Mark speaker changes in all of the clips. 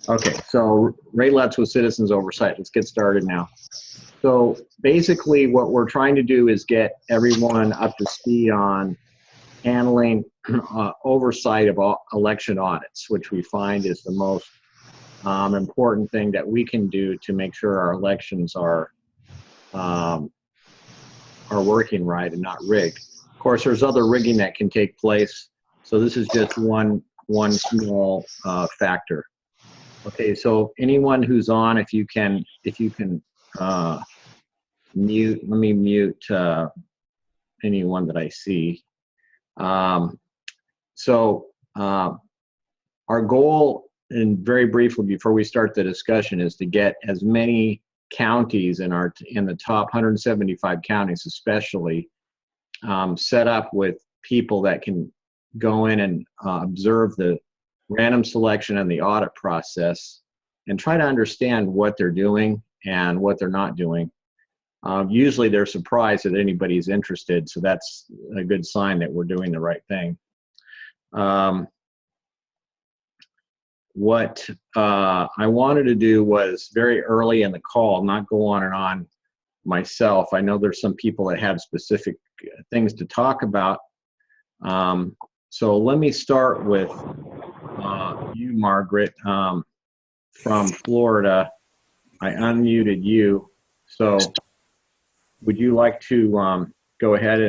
Speaker 1: Okay, so ratlets with citizens oversight. Let's get started now. So basically what we're trying to do is get everyone up to speed on handling oversight of election audits, which we find is the most important thing that we can do to make sure our elections are working right and not rigged. Of course, there's other rigging that can take place. So this is just one small factor. Okay, so anyone who's on, if you can mute, let me mute anyone that I see. Our goal, and very briefly before we start the discussion, is to get as many counties in the top 175 counties especially set up with people that can go in and observe the random selection and the audit process and try to understand what they're doing and what they're not doing. Usually they're surprised that anybody's interested, so that's a good sign that we're doing the right thing. What I wanted to do was very early in the call, not go on and on myself. I know there's some people that have specific things to talk about. So let me start with you, Margaret, from Florida. I unmuted you. So would you like to go ahead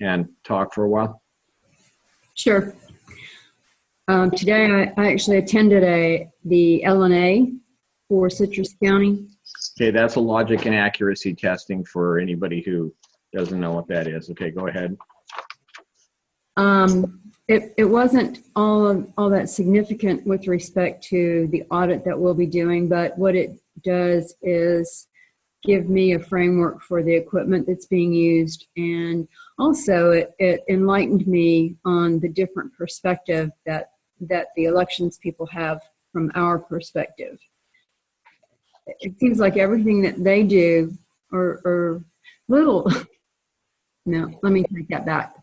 Speaker 1: and talk for a while?
Speaker 2: Sure. Today I actually attended the LNA for Citrus County.
Speaker 1: Okay, that's a logic and accuracy testing for anybody who doesn't know what that is. Okay, go ahead.
Speaker 2: It wasn't all that significant with respect to the audit that we'll be doing, but what it does is give me a framework for the equipment that's being used, and also it enlightened me on the different perspective that the elections people have from our perspective. It seems like everything that they do or little, no, let me take that back.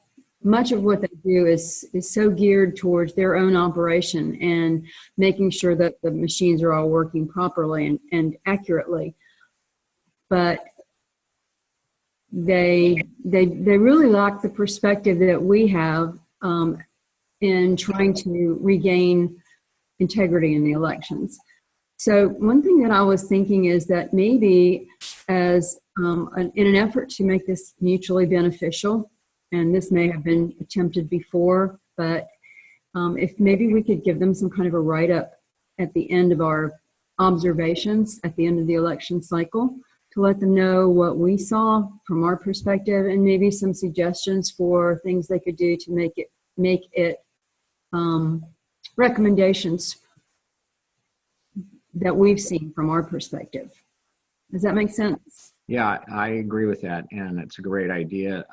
Speaker 2: Much of what they do is so geared towards their own operation and making sure that the machines are all working properly and accurately. But they really lack the perspective that we have in trying to regain integrity in the elections. So one thing that I was thinking is that maybe as in an effort to make this mutually beneficial, and this may have been attempted before, but if maybe we could give them some kind of a write-up at the end of our observations at the end of the election cycle to let them know what we saw from our perspective and maybe some suggestions for things they could do to make it recommendations that we've seen from our perspective. Does that make sense?
Speaker 1: Yeah, I agree with that, and it's a great idea.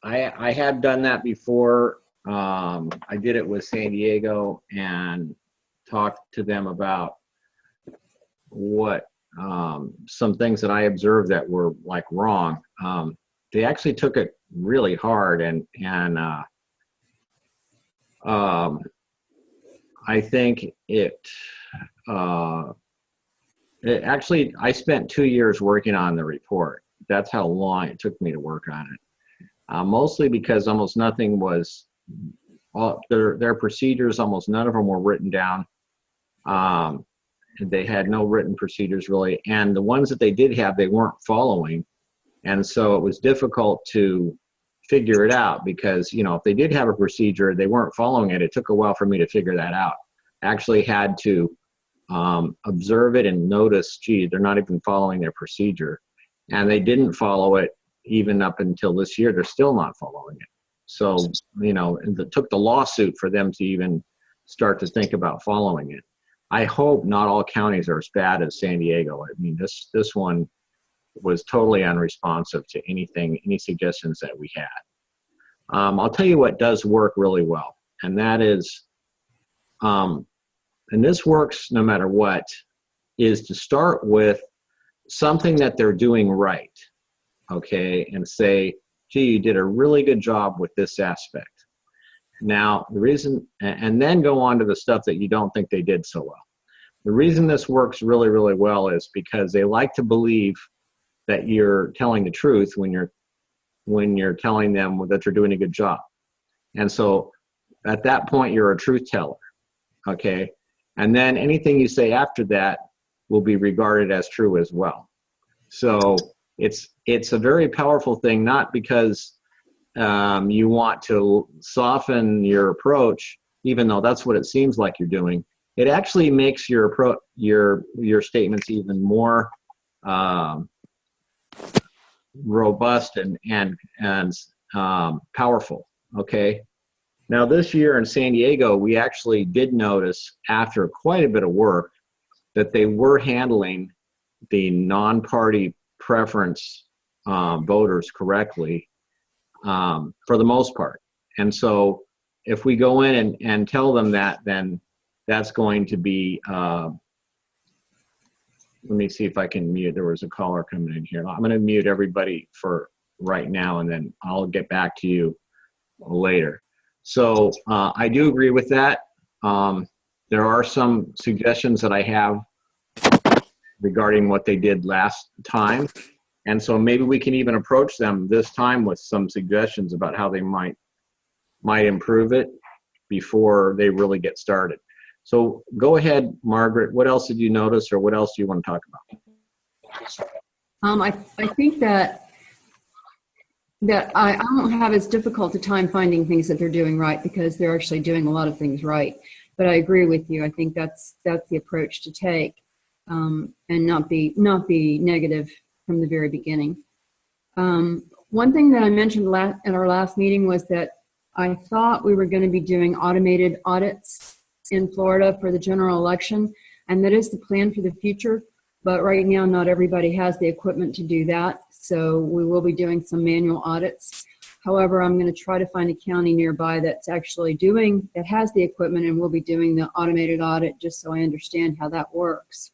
Speaker 1: I had done that before. I did it with San Diego and talked to them about what some things that I observed that were like wrong. They actually took it really hard, and I think it actually, I spent 2 years working on the report. That's how long it took me to work on it. Mostly because almost nothing was, their procedures, almost none of them were written down. They had no written procedures really. And the ones that they did have, they weren't following. And so it was difficult to figure it out because, you know, if they did have a procedure, they weren't following it. It took a while for me to figure that out. I actually had to observe it and notice, gee, they're not even following their procedure. And they didn't follow it even up until this year. They're still not following it. So, you know, it took the lawsuit for them to even start to think about following it. I hope not all counties are as bad as San Diego. I mean, this one was totally unresponsive to anything, any suggestions that we had. I'll tell you what does work really well, and that is, and this works no matter what, is to start with something that they're doing right, okay, and say, gee, you did a really good job with this aspect. Now, the reason, and then go on to the stuff that you don't think they did so well. The reason this works really, really well is because they like to believe that you're telling the truth when you're telling them that they're doing a good job. And so at that point, you're a truth teller, okay? And then anything you say after that will be regarded as true as well. So it's a very powerful thing, not because you want to soften your approach, even though that's what it seems like you're doing. It actually makes your approach, your statements even more robust and powerful. Okay. Now this year in San Diego, we actually did notice after quite a bit of work that they were handling the non-party preference voters correctly for the most part. And so if we go in and tell them that, then that's going to be, let me see if I can mute. There was a caller coming in here. I'm going to mute everybody for right now, and then I'll get back to you later. So I do agree with that. There are some suggestions that I have regarding what they did last time. And so maybe we can even approach them this time with some suggestions about how they might improve it before they really get started. So go ahead, Margaret. What else did you notice, or what else do you want to talk about?
Speaker 2: I think that I don't have as difficult a time finding things that they're doing right, because they're actually doing a lot of things right. But I agree with you. I think that's the approach to take, and not be negative from the very beginning. One thing that I mentioned at our last meeting was that I thought we were going to be doing automated audits in Florida for the general election, and that is the plan for the future. But right now, not everybody has the equipment to do that, so we will be doing some manual audits. However, I'm going to try to find a county nearby that has the equipment, and will be doing the automated audit, just so I understand how that works.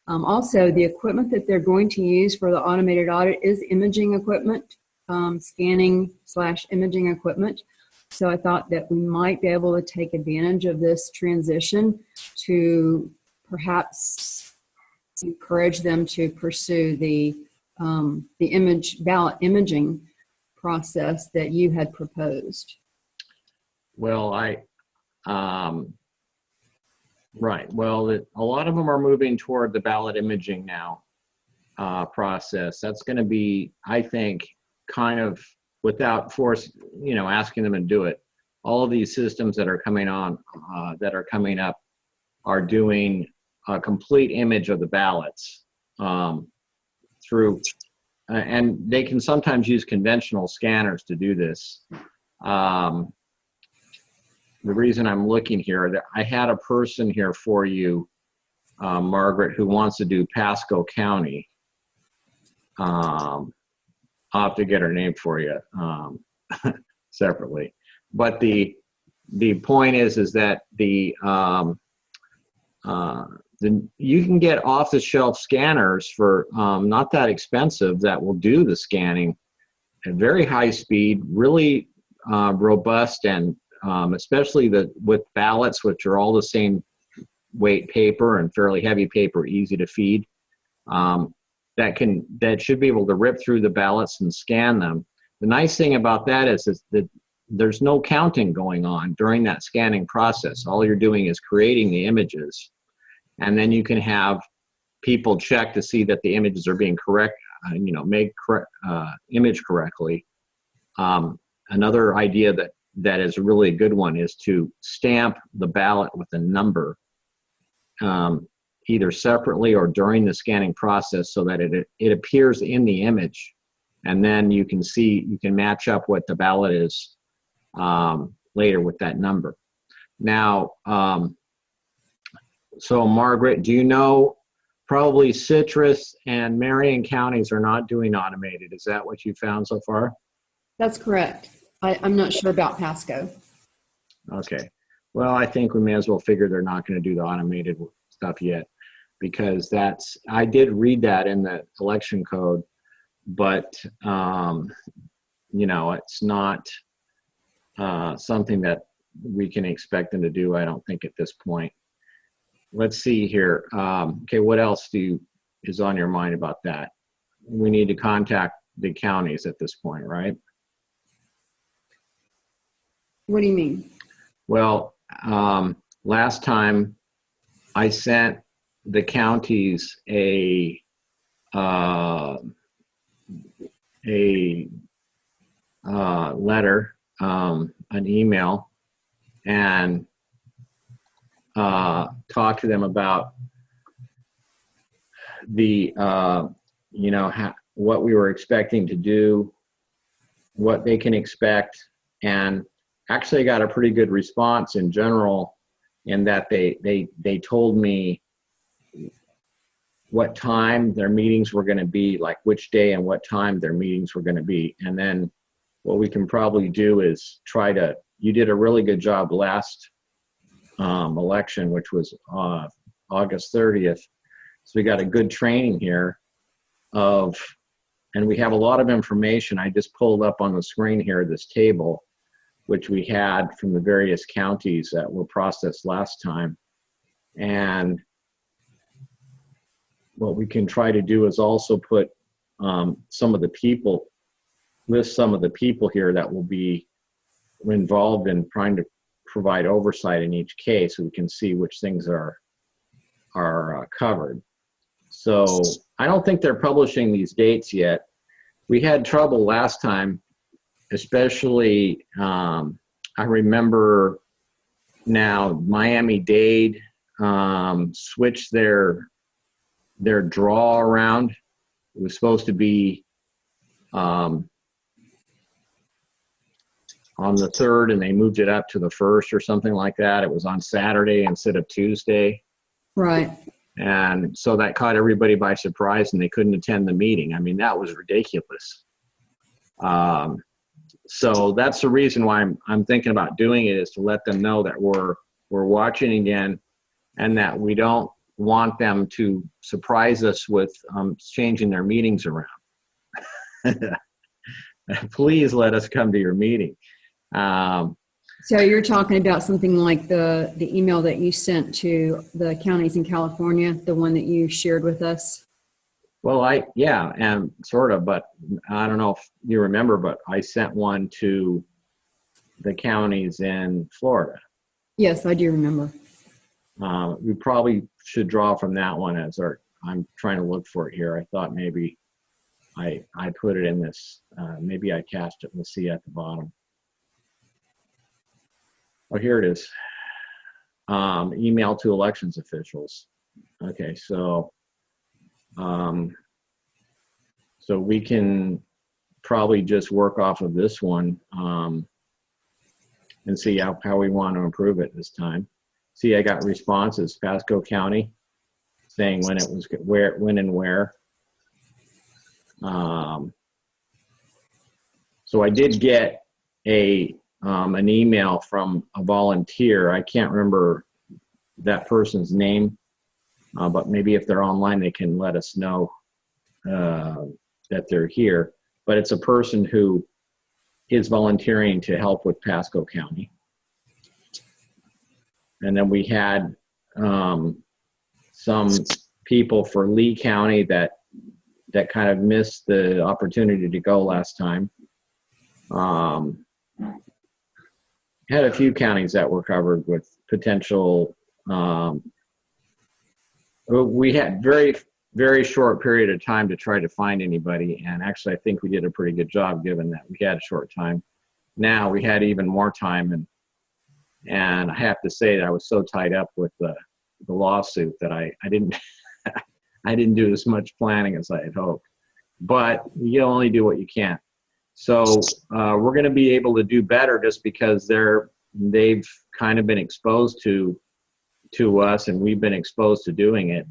Speaker 2: Also, the equipment that they're going to use for the automated audit is imaging equipment, scanning/imaging equipment. So I thought that we might be able to take advantage of this transition to perhaps encourage them to pursue the ballot imaging process that you had proposed.
Speaker 1: Well, right. Well, a lot of them are moving toward the ballot imaging now process. That's going to be, I think, kind of without asking them to do it. All of these systems that are coming up are doing a complete image of the ballots through, and they can sometimes use conventional scanners to do this. The reason I'm looking here, I had a person here for you, Margaret, who wants to do Pasco County. I'll have to get her name for you separately. But the point is that you can get off-the-shelf scanners for not that expensive that will do the scanning at very high speed, really robust, and especially with ballots, which are all the same weight paper and fairly heavy paper, easy to feed. That should be able to rip through the ballots and scan them. The nice thing about that is that there's no counting going on during that scanning process. All you're doing is creating the images, and then you can have people check to see that the images are being image correctly. Another idea that is really a good one is to stamp the ballot with a number, either separately or during the scanning process, so that it appears in the image, and then you can match up what the ballot is later with that number. Now, so Margaret, do you know, probably Citrus and Marion counties are not doing automated. Is that what you found so far?
Speaker 2: That's correct. I'm not sure about Pasco.
Speaker 1: Okay. Well, I think we may as well figure they're not going to do the automated stuff yet, because I did read that in the election code, but it's not something that we can expect them to do, I don't think, at this point. Let's see here. Okay, what else is on your mind about that? We need to contact the counties at this point, right?
Speaker 2: What do you mean?
Speaker 1: Well, last time I sent the counties a letter, an email, and talk to them about the what we were expecting to do, what they can expect, and actually got a pretty good response in general, in that they told me what time their meetings were going to be, like which day and what time their meetings were going to be. And then what we can probably do is you did a really good job last election, which was August 30th. So we got a good training here and we have a lot of information. I just pulled up on the screen here, this table, which we had from the various counties that were processed last time. And what we can try to do is also put list some of the people here that will be involved in trying to provide oversight in each case, so we can see which things are covered. So I don't think they're publishing these dates yet. We had trouble last time, especially I remember now Miami-Dade switched their draw around. It was supposed to be on the 3rd, and they moved it up to the 1st or something like that. It was on Saturday instead of Tuesday.
Speaker 2: Right.
Speaker 1: And so that caught everybody by surprise, and they couldn't attend the meeting. I mean, that was ridiculous. So that's the reason why I'm thinking about doing it, is to let them know that we're watching again, and that we don't want them to surprise us with changing their meetings around. Please let us come to your meeting.
Speaker 2: So you're talking about something like the email that you sent to the counties in California, the one that you shared with us?
Speaker 1: Well, yeah, and sort of, but I don't know if you remember, but I sent one to the counties in Florida.
Speaker 2: Yes, I do remember.
Speaker 1: We probably should draw from that one I'm trying to look for it here. I thought maybe I put it in this, maybe I attached it. Let's see at the bottom. Oh, here it is. Email to elections officials. Okay, so we can probably just work off of this one and see how we want to improve it this time. See, I got responses, Pasco County, saying when it was, when and where. So I did get an email from a volunteer. I can't remember that person's name, but maybe if they're online, they can let us know that they're here. But it's a person who is volunteering to help with Pasco County. And then we had some people for Lee County that kind of missed the opportunity to go last time. Had a few counties that were covered with potential. We had very short period of time to try to find anybody, and actually I think we did a pretty good job given that we had a short time. Now we had even more time, and I have to say that I was so tied up with the lawsuit that I didn't I didn't do as much planning as I had hoped. But you only do what you can. So we're going to be able to do better just because they've kind of been exposed to us, and we've been exposed to doing it.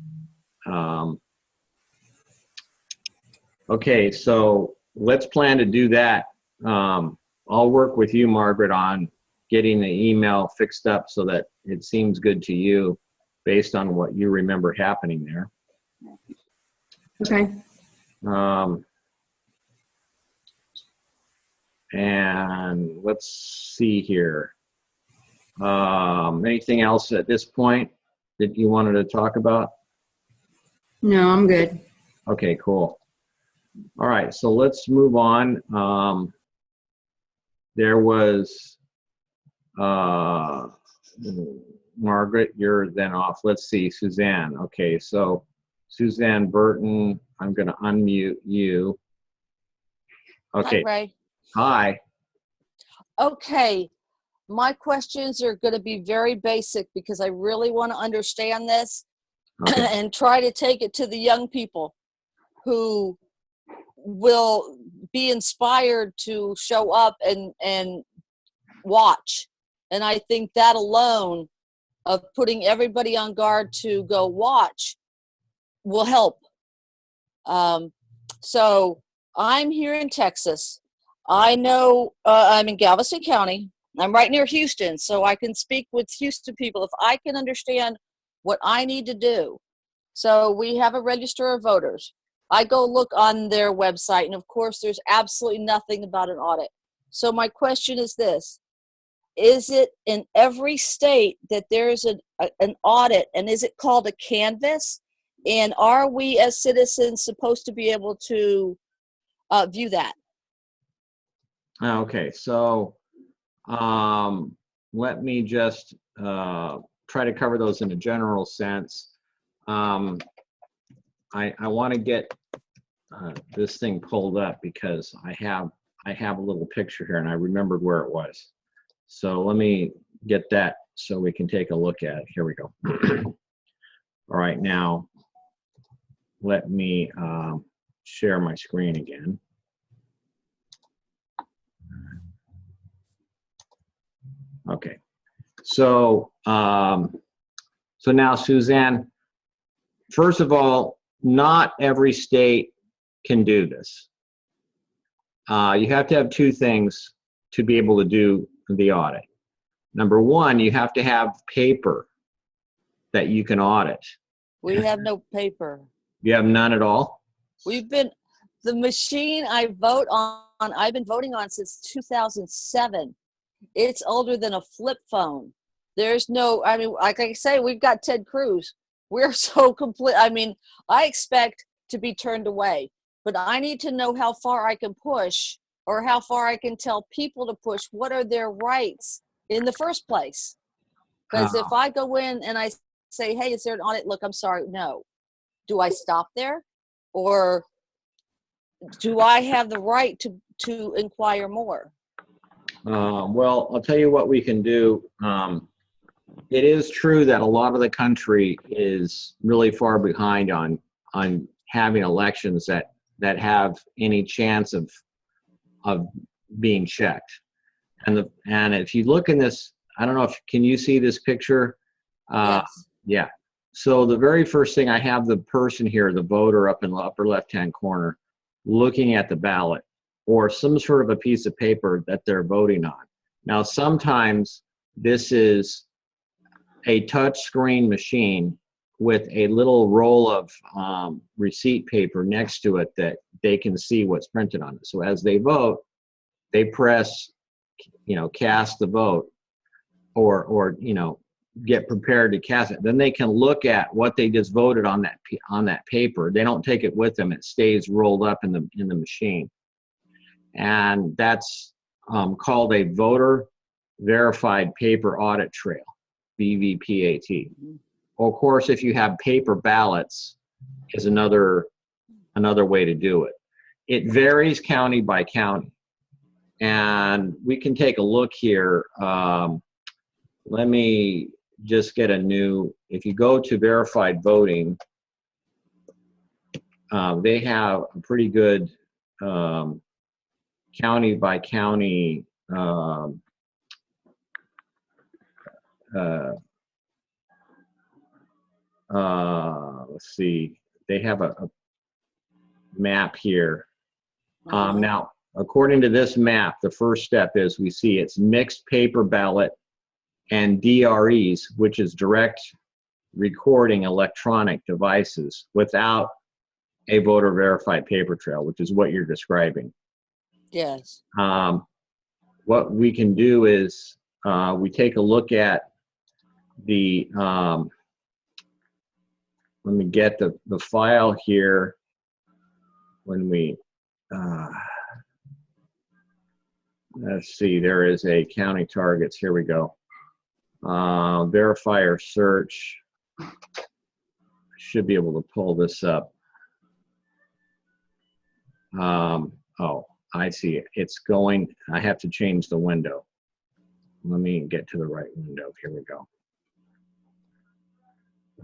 Speaker 1: Okay, so let's plan to do that. I'll work with you, Margaret, on getting the email fixed up so that it seems good to you based on what you remember happening there.
Speaker 2: Okay.
Speaker 1: And let's see here. Anything else at this point that you wanted to talk about?
Speaker 2: No, I'm good.
Speaker 1: Okay, cool. All right, so let's move on. There was Margaret, you're then off. Let's see, Suzanne. Okay, so Suzanne Burton, I'm going to unmute you. Okay.
Speaker 3: Hi, Ray.
Speaker 1: Hi.
Speaker 3: Okay, my questions are going to be very basic because I really want to understand this
Speaker 1: Okay.
Speaker 3: and try to take it to the young people who will be inspired to show up and watch. And I think that alone of putting everybody on guard to go watch will help. So I'm here in Texas. I know I'm in Galveston County. I'm right near Houston, so I can speak with Houston people if I can understand what I need to do. So we have a register of voters. I go look on their website, and of course, there's absolutely nothing about an audit. So my question is this. Is it in every state that there's an audit, and is it called a canvas? And are we as citizens supposed to be able to view that?
Speaker 1: Okay, so let me just try to cover those in a general sense. I want to get this thing pulled up because I have a little picture here and I remembered where it was. So let me get that so we can take a look at it. Here we go. All right, now let me share my screen again. Okay, so so now Suzanne, first of all, not every state can do this. You have to have two things to be able to do the audit. Number one, you have to have paper that you can audit.
Speaker 3: We have no paper.
Speaker 1: You have none at all?
Speaker 3: The machine I vote on, I've been voting on since 2007. It's older than a flip phone. There's no, I mean, like I say, we've got Ted Cruz. We're so complete. I mean, I expect to be turned away, but I need to know how far I can push or how far I can tell people to push. What are their rights in the first place? Because if I go in and I say, hey, is there an audit? Look, I'm sorry, no. Do I stop there? Or do I have the right to inquire more?
Speaker 1: Well, I'll tell you what we can do. It is true that a lot of the country is really far behind on having elections that have any chance of being checked. And if you look in this, I don't know if can you see this picture?
Speaker 3: Yes.
Speaker 1: Yeah. So the very first thing, I have the person here, the voter up in the upper left-hand corner, looking at the ballot or some sort of a piece of paper that they're voting on. Now, sometimes this is a touch screen machine with a little roll of receipt paper next to it that they can see what's printed on it. So as they vote, they press, cast the vote or get prepared to cast it. Then they can look at what they just voted on that paper. They don't take it with them. It stays rolled up in the machine. And that's called a voter verified paper audit trail, VVPAT. Of course, if you have paper ballots is another way to do it. It varies county by county. And we can take a look here. Let me just get if you go to verified voting, they have a pretty good county by county let's see, they have a map here. Now, according to this map, the first step is we see it's mixed paper ballot and DREs, which is direct recording electronic devices without a voter verified paper trail, which is what you're describing.
Speaker 3: Yes.
Speaker 1: What we can do is we take a look at the, let me get the file here. When we, let's see, there is a county targets. Here we go. Verifier search. Should be able to pull this up. Oh, I see it. It's going, I have to change the window. Let me get to the right window. Here we go.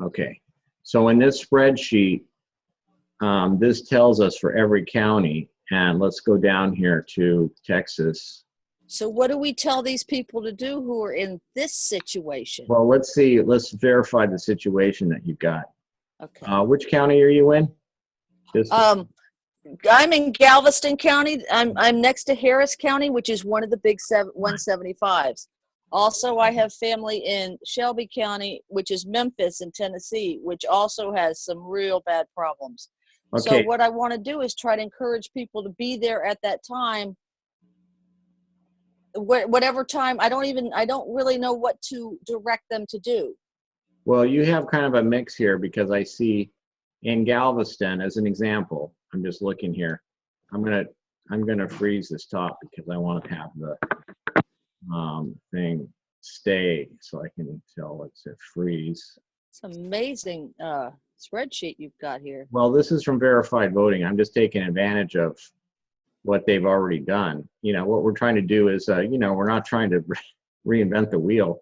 Speaker 1: Okay. So in this spreadsheet, this tells us for every county, and let's go down here to Texas.
Speaker 3: So what do we tell these people to do who are in this situation?
Speaker 1: Well, let's see. Let's verify the situation that you've got.
Speaker 3: Okay.
Speaker 1: Which county are you in?
Speaker 3: I'm in Galveston County. I'm next to Harris County, which is one of the big 175s. Also, I have family in Shelby County, which is Memphis in Tennessee, which also has some real bad problems.
Speaker 1: Okay.
Speaker 3: So what I want to do is try to encourage people to be there at that time. Whatever time, I don't really know what to direct them to do.
Speaker 1: Well, you have kind of a mix here, because I see in Galveston, as an example, I'm just looking here. I'm gonna freeze this top because I want to have the thing stay so I can tell it's a freeze.
Speaker 3: It's amazing spreadsheet you've got here.
Speaker 1: Well, this is from verified voting. I'm just taking advantage of what they've already done. You know, what we're trying to do is, you know, we're not trying to reinvent the wheel.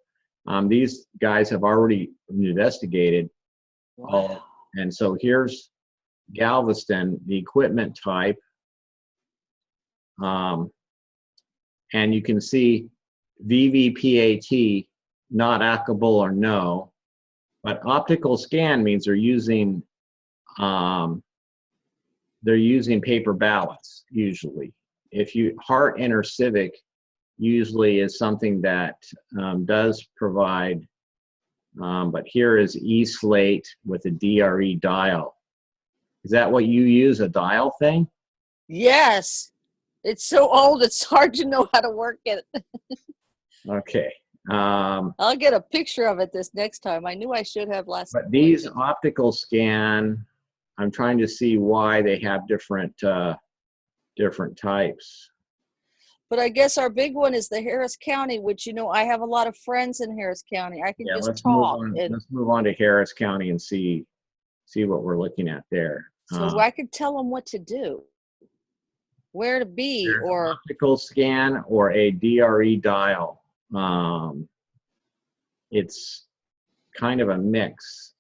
Speaker 1: These guys have already investigated.
Speaker 3: Wow.
Speaker 1: And so here's Galveston, the equipment type. And you can see VVPAT, not applicable or no. But optical scan means they're using paper ballots usually. If you Heart InterCivic usually is something that does provide, but here is eSlate with a DRE dial. Is that what you use, a dial thing?
Speaker 3: Yes. It's so old, it's hard to know how to work it.
Speaker 1: Okay.
Speaker 3: I'll get a picture of it this next time. I knew I should have last.
Speaker 1: But these optical scan, I'm trying to see why they have different types.
Speaker 3: But I guess our big one is the Harris County, which, you know, I have a lot of friends in Harris County. I can just talk.
Speaker 1: Let's move on to Harris County and see what we're looking at there.
Speaker 3: So I could tell them what to do, where to be, or
Speaker 1: optical scan or a DRE dial. It's kind of a mix.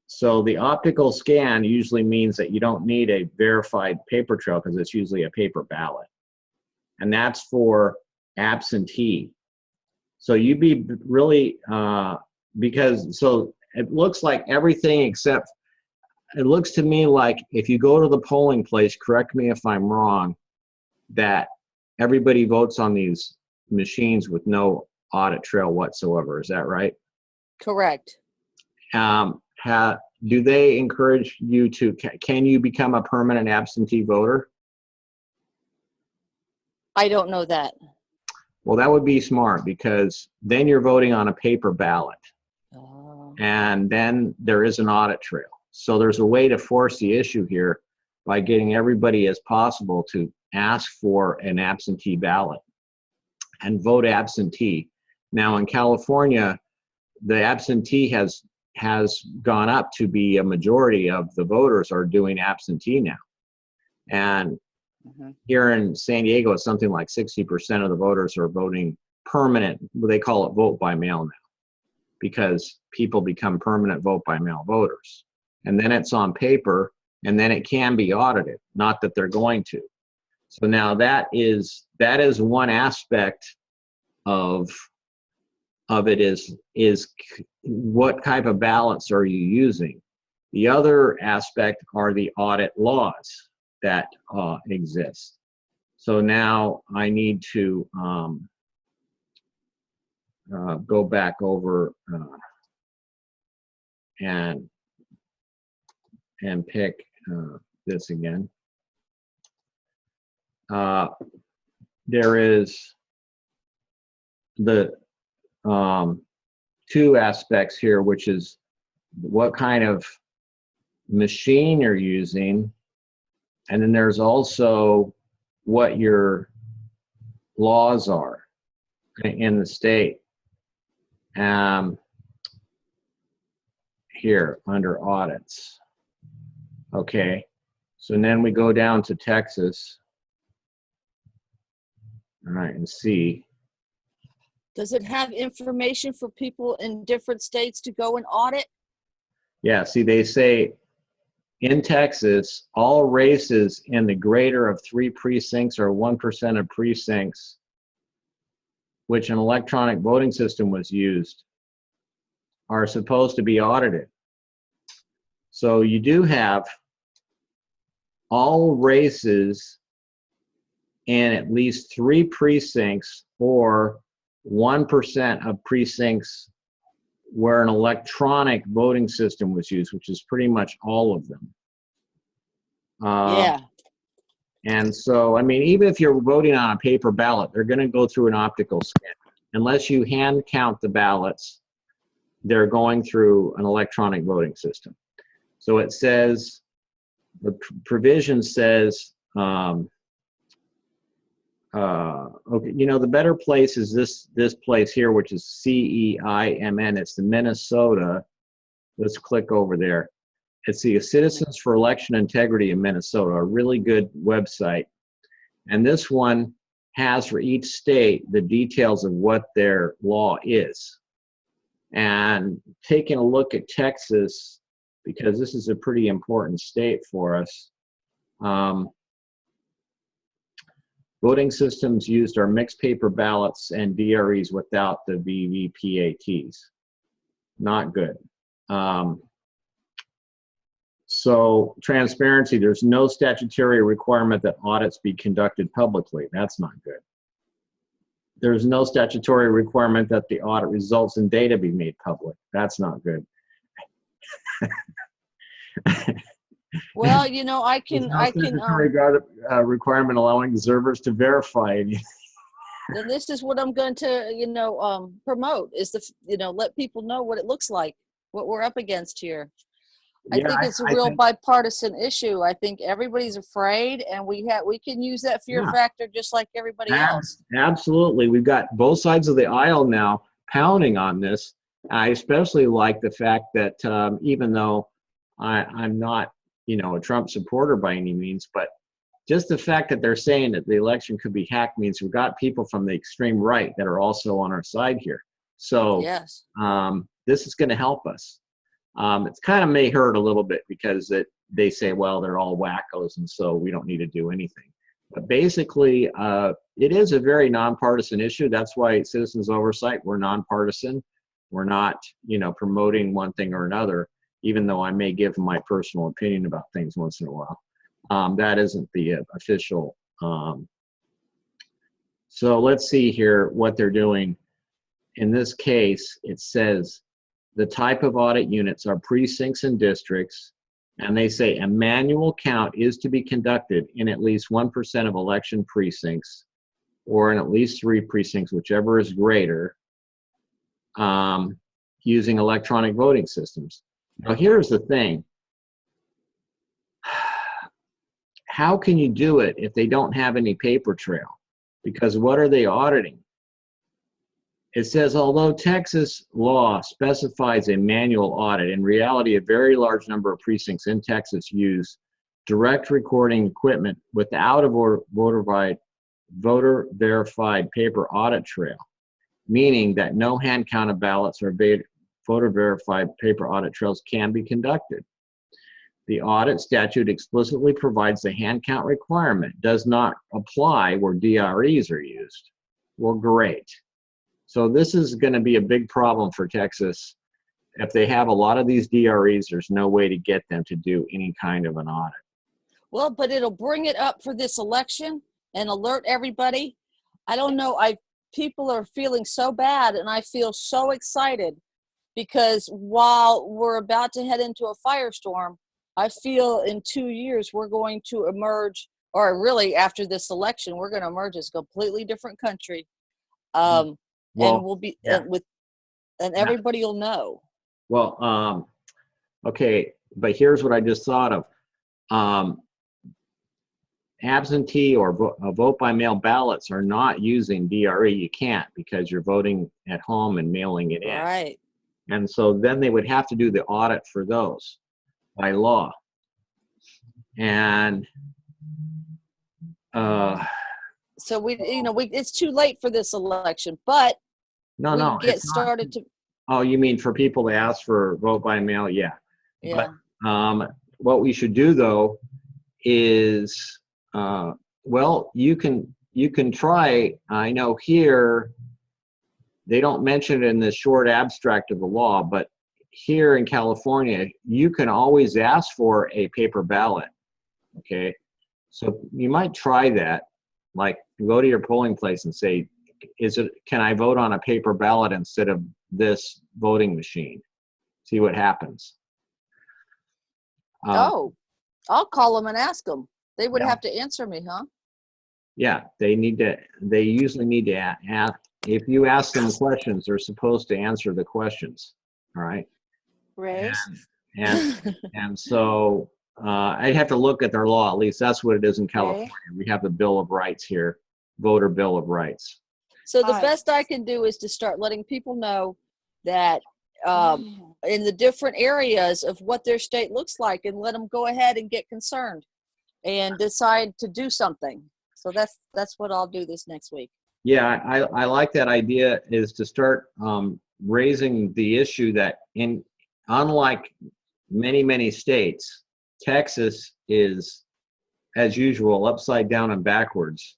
Speaker 1: So the optical scan usually means that you don't need a verified paper trail, because it's usually a paper ballot. And that's for absentee. So you'd be really, because, so it looks like everything except, it looks to me like if you go to the polling place, correct me if I'm wrong, that everybody votes on these machines with no audit trail whatsoever. Is that right?
Speaker 3: correct.
Speaker 1: Do they encourage you to, can you become a permanent absentee voter?
Speaker 3: I don't know that.
Speaker 1: Well, that would be smart, because then you're voting on a paper ballot,
Speaker 3: Oh.
Speaker 1: and then there is an audit trail. So there's a way to force the issue here by getting everybody as possible to ask for an absentee ballot and vote absentee. Now in California, the absentee has gone up to be a majority of the voters are doing absentee now. And here in San Diego, it's something like 60% of the voters are voting permanent. They call it vote by mail now, because people become permanent vote by mail voters. And then it's on paper, and then it can be audited, not that they're going to. So now that is one aspect of it is what type of ballots are you using. The other aspect are the audit laws that exist. So now I need to go back over and pick this again. There is the two aspects here, which is what kind of machine you're using, and then there's also what your laws are in the state. Here under audits. Okay, so then we go down to Texas. All right, and see.
Speaker 3: Does it have information for people in different states to go and audit?
Speaker 1: Yeah, see, they say in Texas, all races in the greater of 3 precincts or 1% of precincts, which an electronic voting system was used, are supposed to be audited. So you do have all races in at least 3 precincts or 1% of precincts where an electronic voting system was used, which is pretty much all of them.
Speaker 3: Yeah.
Speaker 1: And so, I mean, even if you're voting on a paper ballot, they're going to go through an optical scan. Unless you hand count the ballots, they're going through an electronic voting system. So it says, the provision says, okay, you know, the better place is this place here, which is CEIMN. It's the Minnesota. Let's click over there. It's the Citizens for Election Integrity in Minnesota, a really good website. And this one has for each state the details of what their law is. And taking a look at Texas, because this is a pretty important state for us, voting systems used are mixed paper ballots and DREs without the VVPATs. Not good. So transparency, there's no statutory requirement that audits be conducted publicly. That's not good. There's no statutory requirement that the audit results and data be made public. That's not good.
Speaker 3: Well, you know, I can
Speaker 1: requirement allowing observers to verify anything.
Speaker 3: And this is what I'm going to, you know, promote is the, you know, let people know what it looks like, what we're up against here. I think it's a real bipartisan issue. I think everybody's afraid, and we can use that fear factor just like everybody else.
Speaker 1: Absolutely. We've got both sides of the aisle now pounding on this. I especially like the fact that even though I'm not, you know, a Trump supporter by any means, but just the fact that they're saying that the election could be hacked means we've got people from the extreme right that are also on our side here. So
Speaker 3: yes,
Speaker 1: this is going to help us. It's kind of may hurt a little bit because they say, well, they're all wackos and so we don't need to do anything. But basically, it is a very nonpartisan issue. That's why Citizens Oversight, we're nonpartisan. We're not, you know, promoting one thing or another, even though I may give my personal opinion about things once in a while. That isn't the official. So let's see here what they're doing. In this case, it says the type of audit units are precincts and districts, and they say a manual count is to be conducted in at least 1% of election precincts or in at least 3 precincts, whichever is greater, using electronic voting systems. Now, here's the thing. How can you do it if they don't have any paper trail? Because what are they auditing? It says, although Texas law specifies a manual audit, in reality, a very large number of precincts in Texas use direct recording equipment without a voter verified paper audit trail, meaning that no hand counted ballots or voter verified paper audit trails can be conducted. The audit statute explicitly provides the hand count requirement does not apply where DREs are used. Well, great. So this is going to be a big problem for Texas. If they have a lot of these DREs, there's no way to get them to do any kind of an audit.
Speaker 3: Well, but it'll bring it up for this election and alert everybody. I don't know. People are feeling so bad, and I feel so excited because while we're about to head into a firestorm, I feel in 2 years we're going to emerge, or really after this election, we're going to emerge as a completely different country.
Speaker 1: Well,
Speaker 3: and we'll be
Speaker 1: yeah.
Speaker 3: and everybody will know.
Speaker 1: Well, okay, but here's what I just thought of. Absentee or vote by mail ballots are not using DRE. You can't, because you're voting at home and mailing it in.
Speaker 3: Right.
Speaker 1: And so then they would have to do the audit for those by law. And
Speaker 3: So it's too late for this election, but we
Speaker 1: no,
Speaker 3: get
Speaker 1: it's not.
Speaker 3: started to.
Speaker 1: Oh, you mean for people to ask for vote by mail? Yeah.
Speaker 3: Yeah.
Speaker 1: But what we should do though is, well, you can try. I know here they don't mention it in the short abstract of the law, but here in California, you can always ask for a paper ballot. Okay, so you might try that. Like, go to your polling place and say, can I vote on a paper ballot instead of this voting machine? See what happens.
Speaker 3: I'll call them and ask them. They would
Speaker 1: Yeah.
Speaker 3: have to answer me, huh?
Speaker 1: Yeah, they usually need to ask. If you ask them questions, they're supposed to answer the questions. All right.
Speaker 4: Right.
Speaker 1: And so I'd have to look at their law. At least that's what it is in California. We have the Bill of Rights here, Voter Bill of Rights.
Speaker 3: So the best I can do is to start letting people know that in the different areas of what their state looks like, and let them go ahead and get concerned and decide to do something. So that's what I'll do this next week.
Speaker 1: Yeah, I like that idea, is to start raising the issue that unlike many states, Texas is, as usual, upside down and backwards,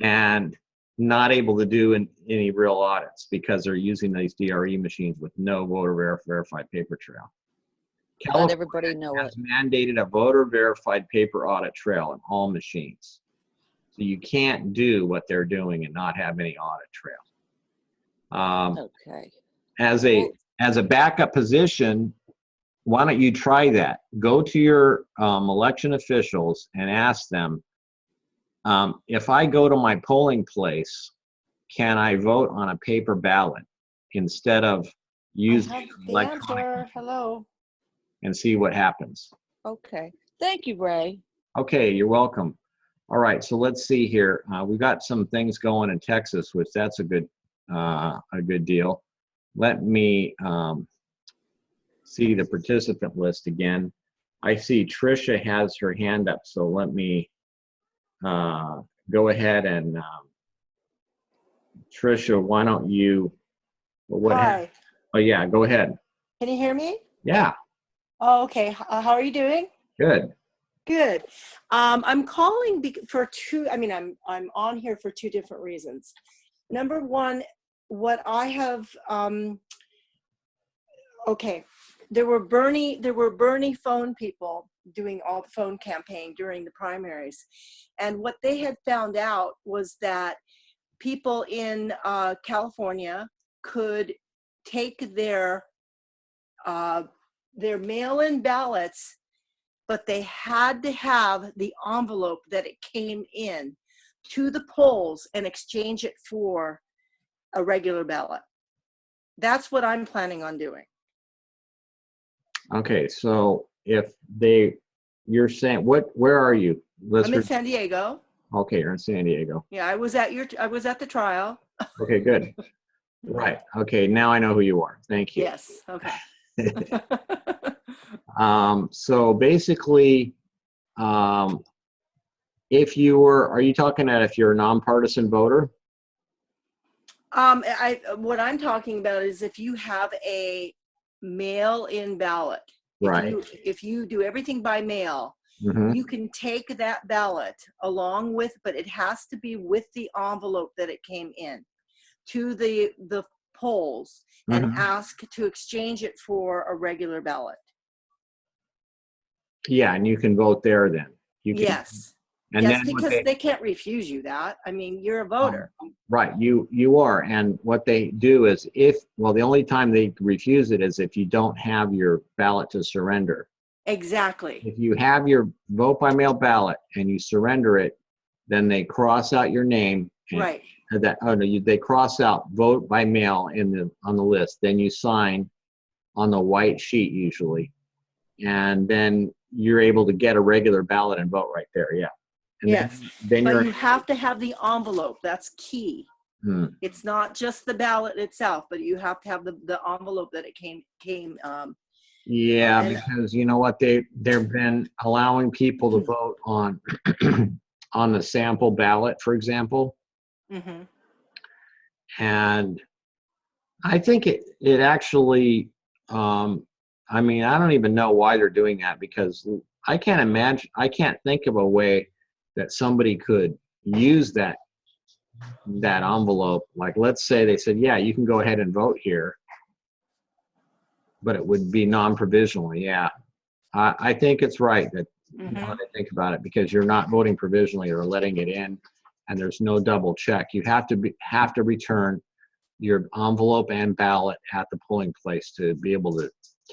Speaker 1: and not able to do any real audits because they're using these DRE machines with no voter verified paper trail.
Speaker 3: Let everybody know
Speaker 1: has mandated a voter verified paper audit trail in all machines. So you can't do what they're doing and not have any audit trail.
Speaker 3: Okay.
Speaker 1: As a backup position, why don't you try that? Go to your election officials and ask them, if I go to my polling place, can I vote on a paper ballot instead of using electronic?
Speaker 4: Hello.
Speaker 1: And see what happens.
Speaker 3: Okay. Thank you, Ray.
Speaker 1: Okay, you're welcome. All right, so let's see here. We've got some things going in Texas, which that's a good deal. Let me see the participant list again. I see Tricia has her hand up, so let me go ahead and Tricia, why don't you?
Speaker 4: Hi.
Speaker 1: Oh yeah, go ahead.
Speaker 4: Can you hear me?
Speaker 1: Yeah.
Speaker 4: Oh, okay. How are you doing?
Speaker 1: Good.
Speaker 4: Good. I'm calling for two. I mean, I'm on here for two different reasons. Number one, what I have. Okay, there were Bernie phone people doing all the phone campaign during the primaries, and what they had found out was that people in California could take their mail-in ballots, but they had to have the envelope that it came in to the polls and exchange it for a regular ballot. That's what I'm planning on doing.
Speaker 1: Okay, so you're saying, where are you?
Speaker 4: I'm in San Diego.
Speaker 1: Okay, you're in San Diego.
Speaker 4: Yeah, I was at the trial.
Speaker 1: Okay, good. Right. Okay, now I know who you are. Thank you.
Speaker 4: Yes. Okay.
Speaker 1: So basically, are you talking about if you're a nonpartisan voter?
Speaker 4: What I'm talking about is if you have a mail-in ballot,
Speaker 1: Right.
Speaker 4: If you do everything by mail,
Speaker 1: Mm-hmm.
Speaker 4: you can take that ballot along with, but it has to be with the envelope that it came in to the polls and
Speaker 1: Mm-hmm.
Speaker 4: ask to exchange it for a regular ballot.
Speaker 1: Yeah, and you can vote there then.
Speaker 4: Yes.
Speaker 1: And
Speaker 4: yes,
Speaker 1: then
Speaker 4: because they can't refuse you that. I mean, you're a voter.
Speaker 1: Right, you are. And what they do is the only time they refuse it is if you don't have your ballot to surrender.
Speaker 4: Exactly.
Speaker 1: If you have your vote by mail ballot and you surrender it, then they cross out your name and,
Speaker 4: right.
Speaker 1: that, oh no, they cross out vote by mail on the list. Then you sign on the white sheet usually, and then you're able to get a regular ballot and vote right there. Yeah. And
Speaker 4: Yes,
Speaker 1: then
Speaker 4: but
Speaker 1: you're.
Speaker 4: you have to have the envelope. That's key.
Speaker 1: Hmm.
Speaker 4: It's not just the ballot itself, but you have to have the envelope that it came.
Speaker 1: Yeah,
Speaker 4: and-
Speaker 1: because you know what, they've been allowing people to vote on on the sample ballot, for example,
Speaker 4: Mhm.
Speaker 1: and I think it actually. I mean, I don't even know why they're doing that, because I can't think of a way that somebody could use that envelope. Like, let's say they said, yeah, you can go ahead and vote here, but it would be non-provisionally. Yeah, I think it's right that now that I think about it, because you're not voting provisionally or letting it in, and there's no double check. You have to return your envelope and ballot at the polling place to be able to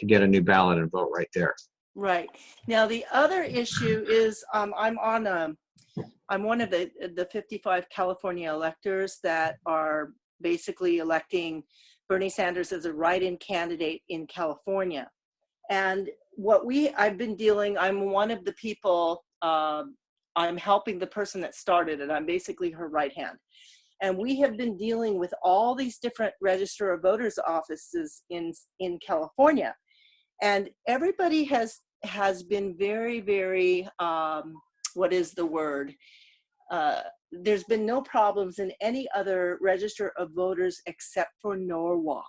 Speaker 1: get a new ballot and vote right there.
Speaker 4: Right. Now, the other issue is I'm one of the 55 California electors that are basically electing Bernie Sanders as a write-in candidate in California. And I'm one of the people, I'm helping the person that started it. I'm basically her right hand. And we have been dealing with all these different register of voters offices in California. And everybody has been very, very, what is the word? There's been no problems in any other register of voters except for Norwalk.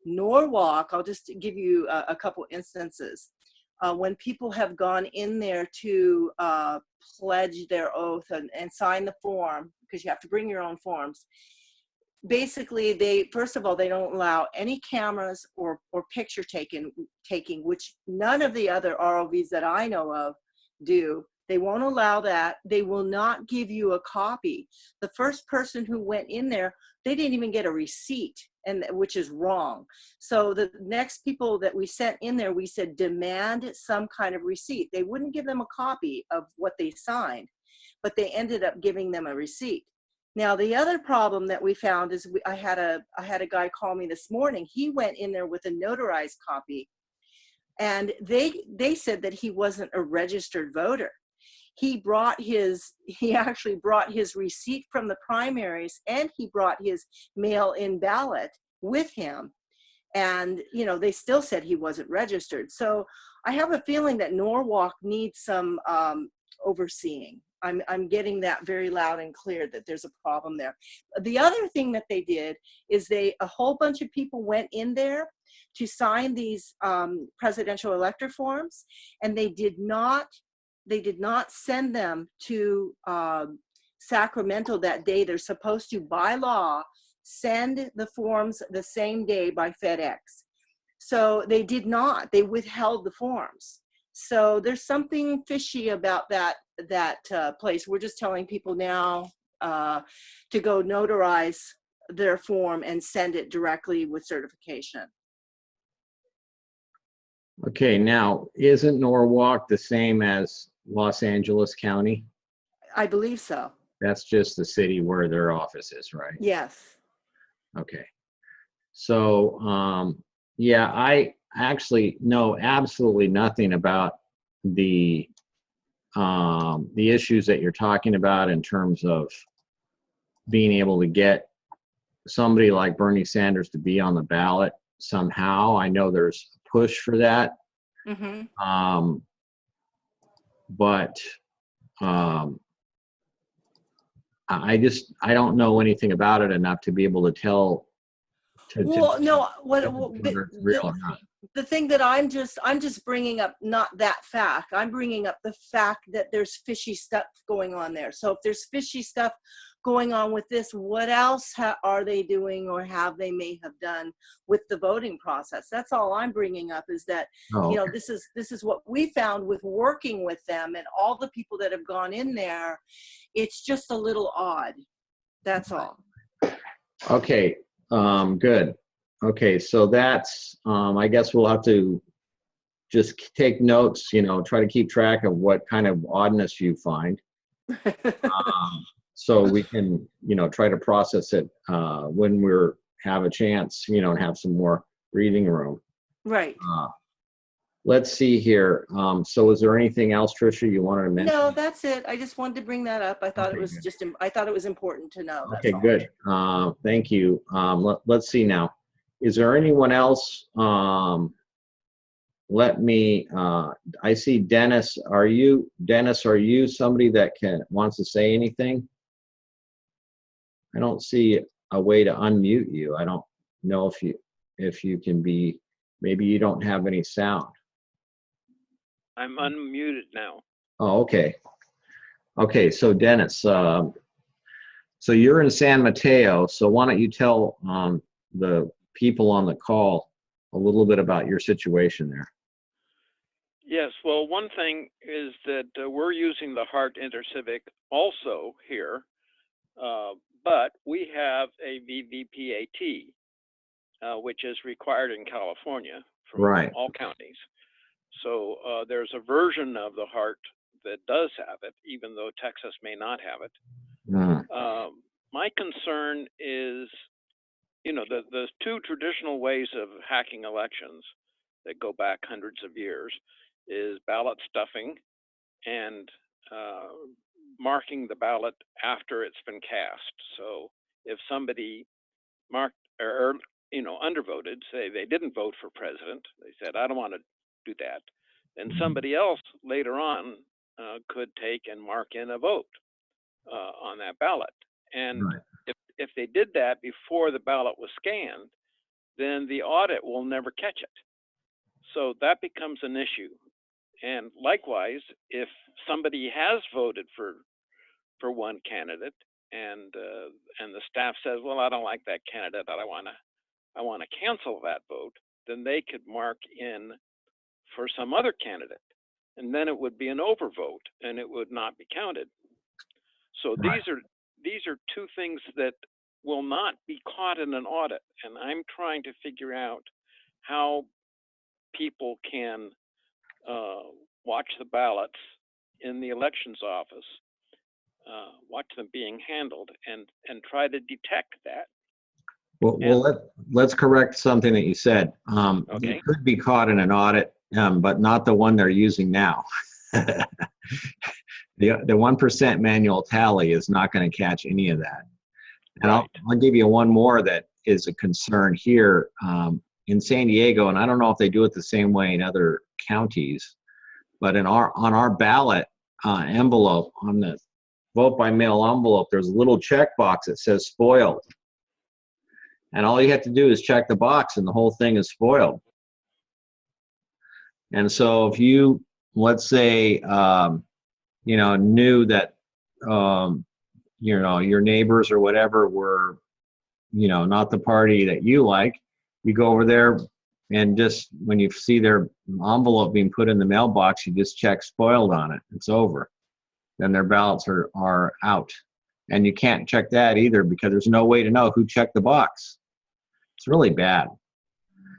Speaker 4: Norwalk, I'll just give you a couple instances. When people have gone in there to pledge their oath and sign the form, because you have to bring your own forms, basically first of all, they don't allow any cameras or picture taking, which none of the other ROVs that I know of do. They won't allow that. They will not give you a copy. The first person who went in there, they didn't even get a receipt, which is wrong. So the next people that we sent in there, we said, demand some kind of receipt. They wouldn't give them a copy of what they signed, but they ended up giving them a receipt. Now, the other problem that we found is I had a guy call me this morning. He went in there with a notarized copy, and they said that he wasn't a registered voter. He actually brought his receipt from the primaries, and he brought his mail-in ballot with him. And, they still said he wasn't registered. So I have a feeling that Norwalk needs some overseeing. I'm getting that very loud and clear that there's a problem there. The other thing that they did is a whole bunch of people went in there to sign these presidential elector forms, and they did not send them to Sacramento that day. They're supposed to, by law, send the forms the same day by FedEx. So they did not. They withheld the forms. So there's something fishy about that place. We're just telling people now to go notarize their form and send it directly with certification.
Speaker 1: Okay, now, isn't Norwalk the same as Los Angeles County?
Speaker 4: I believe so.
Speaker 1: That's just the city where their office is, right?
Speaker 4: Yes.
Speaker 1: Okay. So, yeah, I actually know absolutely nothing about the issues that you're talking about in terms of being able to get somebody like Bernie Sanders to be on the ballot somehow. I know there's a push for that.
Speaker 4: Mm-hmm.
Speaker 1: But I don't know anything about it enough to be able to tell.
Speaker 4: Well, no,
Speaker 1: whether it's real or not.
Speaker 4: The thing that I'm just bringing up, not that fact. I'm bringing up the fact that there's fishy stuff going on there. So if there's fishy stuff going on with this, what else are they doing or may have done with the voting process? That's all I'm bringing up, is that,
Speaker 1: Oh, okay.
Speaker 4: this is what we found with working with them and all the people that have gone in there. It's just a little odd. That's all.
Speaker 1: Okay. Good. Okay, so that's, I guess we'll have to just take notes, try to keep track of what kind of oddness you find. so we can, try to process it when we're have a chance, and have some more breathing room.
Speaker 4: Right.
Speaker 1: Let's see here. So is there anything else, Tricia, you wanted to mention?
Speaker 4: No, that's it. I just wanted to bring that up. I thought
Speaker 1: Okay,
Speaker 4: it was
Speaker 1: good.
Speaker 4: just, I thought it was important to know. That's
Speaker 1: Okay,
Speaker 4: all.
Speaker 1: good. Thank you. Let's see now. Is there anyone else? I see Dennis. Dennis, are you somebody that wants to say anything? I don't see a way to unmute you. I don't know if you can be, maybe you don't have any sound.
Speaker 5: I'm unmuted now.
Speaker 1: Oh, okay. Okay, so Dennis, so you're in San Mateo, so why don't you tell the people on the call a little bit about your situation there?
Speaker 5: Yes, well, one thing is that we're using the Hart Intercivic also here, but we have a VVPAT, which is required in California from
Speaker 1: Right.
Speaker 5: all counties. So there's a version of the Hart that does have it, even though Texas may not have it. My concern is, the two traditional ways of hacking elections that go back hundreds of years is ballot stuffing and marking the ballot after it's been cast. So if somebody marked or undervoted, say they didn't vote for president, they said, I don't want to do that, then somebody else later on could take and mark in a vote on that ballot. And
Speaker 1: Right.
Speaker 5: if they did that before the ballot was scanned, then the audit will never catch it. So that becomes an issue. And likewise, if somebody has voted for one candidate and the staff says, well, I don't like that candidate, I want to cancel that vote, then they could mark in for some other candidate, and then it would be an overvote and it would not be counted. So
Speaker 1: Right.
Speaker 5: these are two things that will not be caught in an audit, and I'm trying to figure out how people can watch the ballots in the elections office, watch them being handled, and try to detect that.
Speaker 1: Well, let's correct something that you said.
Speaker 5: Okay.
Speaker 1: It could be caught in an audit, but not the one they're using now. The 1% manual tally is not going to catch any of that. And
Speaker 5: Right.
Speaker 1: I'll give you one more that is a concern here in San Diego, and I don't know if they do it the same way in other counties, but on our ballot envelope, on the vote by mail envelope, there's a little checkbox that says spoiled. And all you have to do is check the box and the whole thing is spoiled. And so if you, let's say, knew that, your neighbors or whatever were, not the party that you like, you go over there and just, when you see their envelope being put in the mailbox, you just check spoiled on it. It's over. Then their ballots are out. And you can't check that either because there's no way to know who checked the box. It's really bad.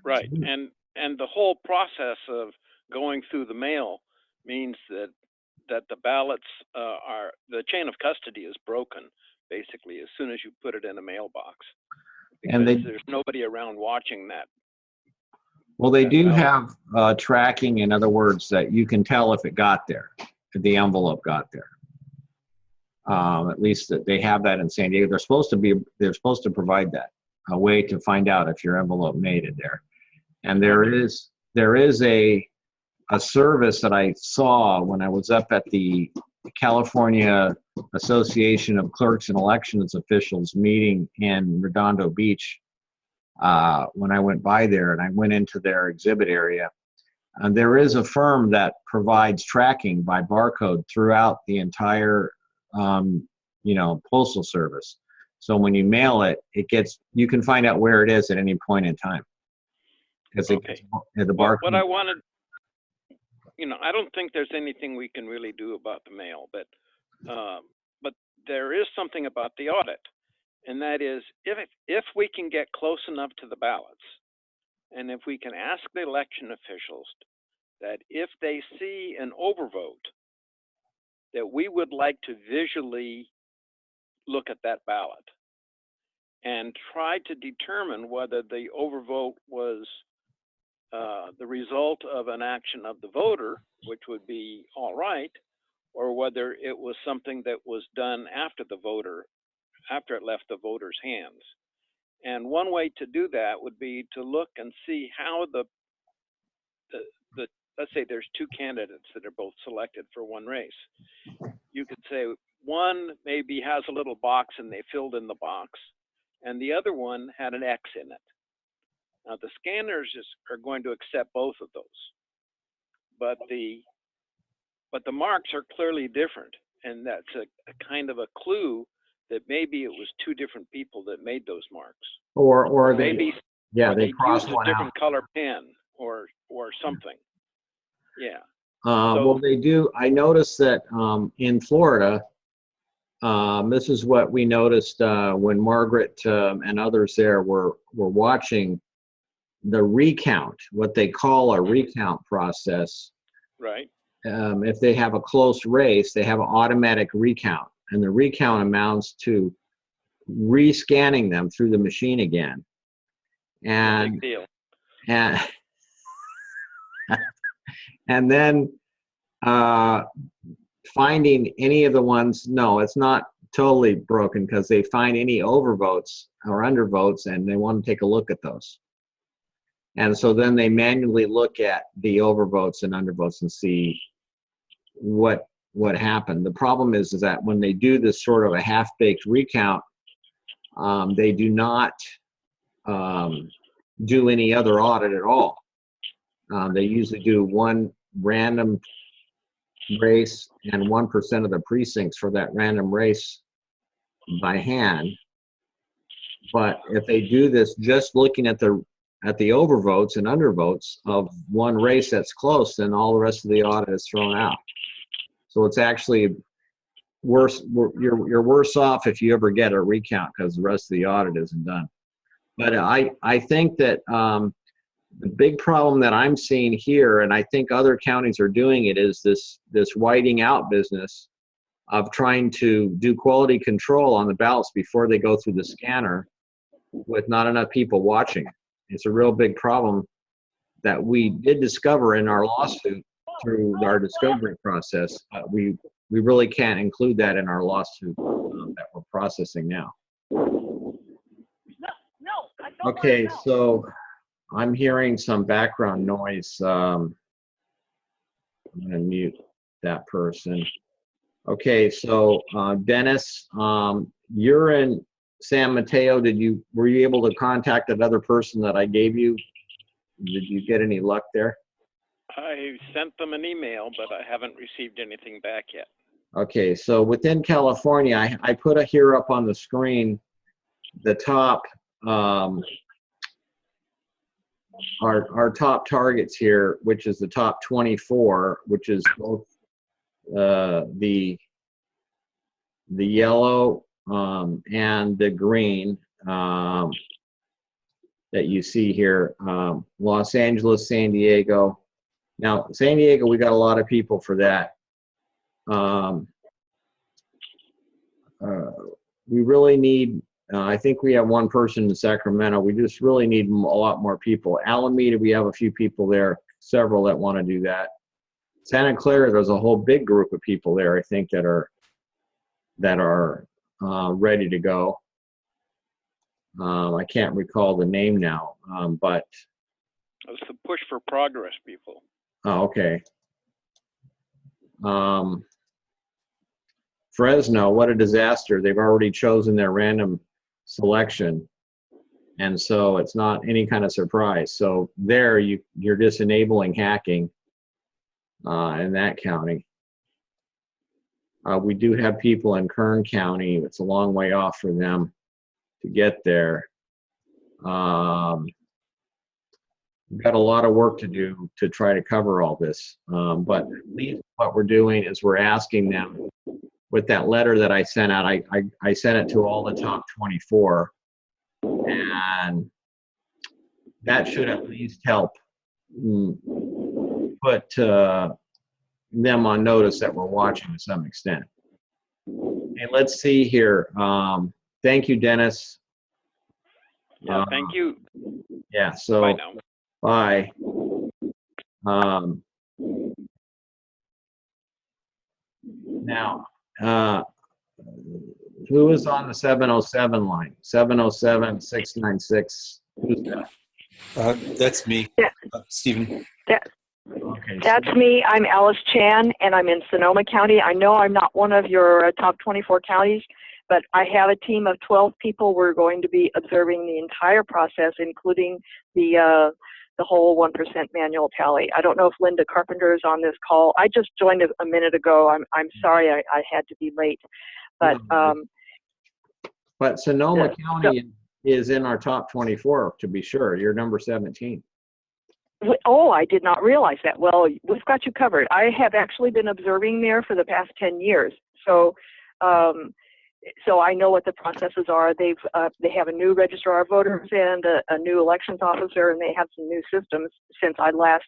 Speaker 5: Right. And the whole process of going through the mail means that the ballots the chain of custody is broken basically as soon as you put it in a mailbox, because there's nobody around watching that.
Speaker 1: Well, they do have tracking, in other words, that you can tell if it got there, if the envelope got there. At least that they have that in San Diego. They're supposed to provide that, a way to find out if your envelope made it there. And there is a service that I saw when I was up at the California Association of Clerks and Elections Officials meeting in Redondo Beach. When I went by there and I went into their exhibit area, and there is a firm that provides tracking by barcode throughout the entire, postal service. So when you mail it, you can find out where it is at any point in time. Because the barcode.
Speaker 5: What I wanted, I don't think there's anything we can really do about the mail, but there is something about the audit, and that is if we can get close enough to the ballots, and if we can ask the election officials that if they see an overvote, that we would like to visually look at that ballot and try to determine whether the overvote was the result of an action of the voter, which would be all right, or whether it was something that was done after it left the voter's hands. And one way to do that would be to look and see how the let's say there's two candidates that are both selected for one race. You could say one maybe has a little box and they filled in the box, and the other one had an X in it. Now the scanners are going to accept both of those, but the marks are clearly different, and that's a kind of a clue that maybe it was two different people that made those marks.
Speaker 1: Or
Speaker 5: maybe
Speaker 1: they crossed
Speaker 5: used a
Speaker 1: one
Speaker 5: different
Speaker 1: out.
Speaker 5: color pen or something. Yeah.
Speaker 1: Well, they do. I noticed that in Florida, this is what we noticed when Margaret and others there were watching the recount, what they call a recount process.
Speaker 5: Right.
Speaker 1: If they have a close race, they have an automatic recount, and the recount amounts to rescanning them through the machine again. And
Speaker 5: big deal.
Speaker 1: And then finding any of the ones, no, it's not totally broken, because they find any overvotes or undervotes and they want to take a look at those. And so then they manually look at the overvotes and undervotes and see what happened. The problem is that when they do this sort of a half-baked recount, they do not do any other audit at all. They usually do one random race and 1% of the precincts for that random race by hand. But if they do this just looking at the overvotes and undervotes of one race that's close, then all the rest of the audit is thrown out. So it's actually worse. You're worse off if you ever get a recount, because the rest of the audit isn't done. But I think that the big problem that I'm seeing here, and I think other counties are doing it, is this whiting out business of trying to do quality control on the ballots before they go through the scanner with not enough people watching. It's a real big problem that we did discover in our lawsuit through our discovery process. We really can't include that in our lawsuit that we're processing now. Okay, so I'm hearing some background noise. I'm going to mute that person. Okay, so Dennis, you're in San Mateo. Were you able to contact that other person that I gave you? Did you get any luck there?
Speaker 5: I sent them an email, but I haven't received anything back yet.
Speaker 1: Okay, so within California, I put here up on the screen the top, our top targets here, which is the top 24, which is both the yellow and the green that you see here. Los Angeles, San Diego. Now, San Diego, we got a lot of people for that. We really need, I think we have one person in Sacramento. We just really need a lot more people. Alameda, we have a few people there, several that want to do that. Santa Clara, there's a whole big group of people there, I think, that are ready to go. I can't recall the name now, but
Speaker 5: it's the Push for Progress people.
Speaker 1: Oh, okay. Fresno, what a disaster. They've already chosen their random selection, and so it's not any kind of surprise. So there, you're just enabling hacking in that county. We do have people in Kern County. It's a long way off for them to get there. We've got a lot of work to do to try to cover all this. But at least what we're doing is we're asking them, with that letter that I sent out, I sent it to all the top 24. And that should at least help put them on notice that we're watching to some extent. Hey, let's see here. Thank you, Dennis.
Speaker 5: Yeah, thank you.
Speaker 1: Yeah, so
Speaker 5: Bye now.
Speaker 1: bye. Now, who is on the 707 line? 707-696. Who's that?
Speaker 6: That's me,
Speaker 7: Yeah.
Speaker 6: Stephen.
Speaker 1: Okay.
Speaker 7: That's me. I'm Alice Chan, and I'm in Sonoma County. I know I'm not one of your top 24 counties, but I have a team of 12 people. We're going to be observing the entire process, including the whole 1% manual tally. I don't know if Linda Carpenter is on this call. I just joined a minute ago. I'm sorry I had to be late, but
Speaker 1: But Sonoma County is in our top 24, to be sure. You're number 17.
Speaker 7: Oh, I did not realize that. Well, we've got you covered. I have actually been observing there for the past 10 years. So I know what the processes are. They have a new registrar of voters and a new elections officer, and they have some new systems since I last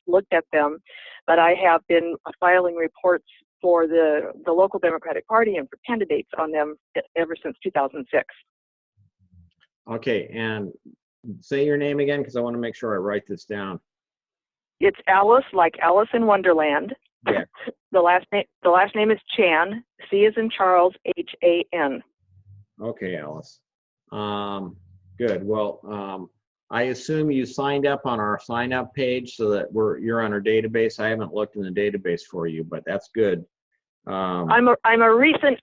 Speaker 7: looked at them. But I have been filing reports for the local Democratic Party and for candidates on them ever since 2006.
Speaker 1: Okay, and say your name again, because I want to make sure I write this down.
Speaker 7: It's Alice, like Alice in Wonderland.
Speaker 1: Yeah.
Speaker 7: The last name is Chan. C as in Charles, H-A-N.
Speaker 1: Okay, Alice. Good. Well, I assume you signed up on our sign up page so that you're on our database. I haven't looked in the database for you, but that's good.
Speaker 7: I'm a recent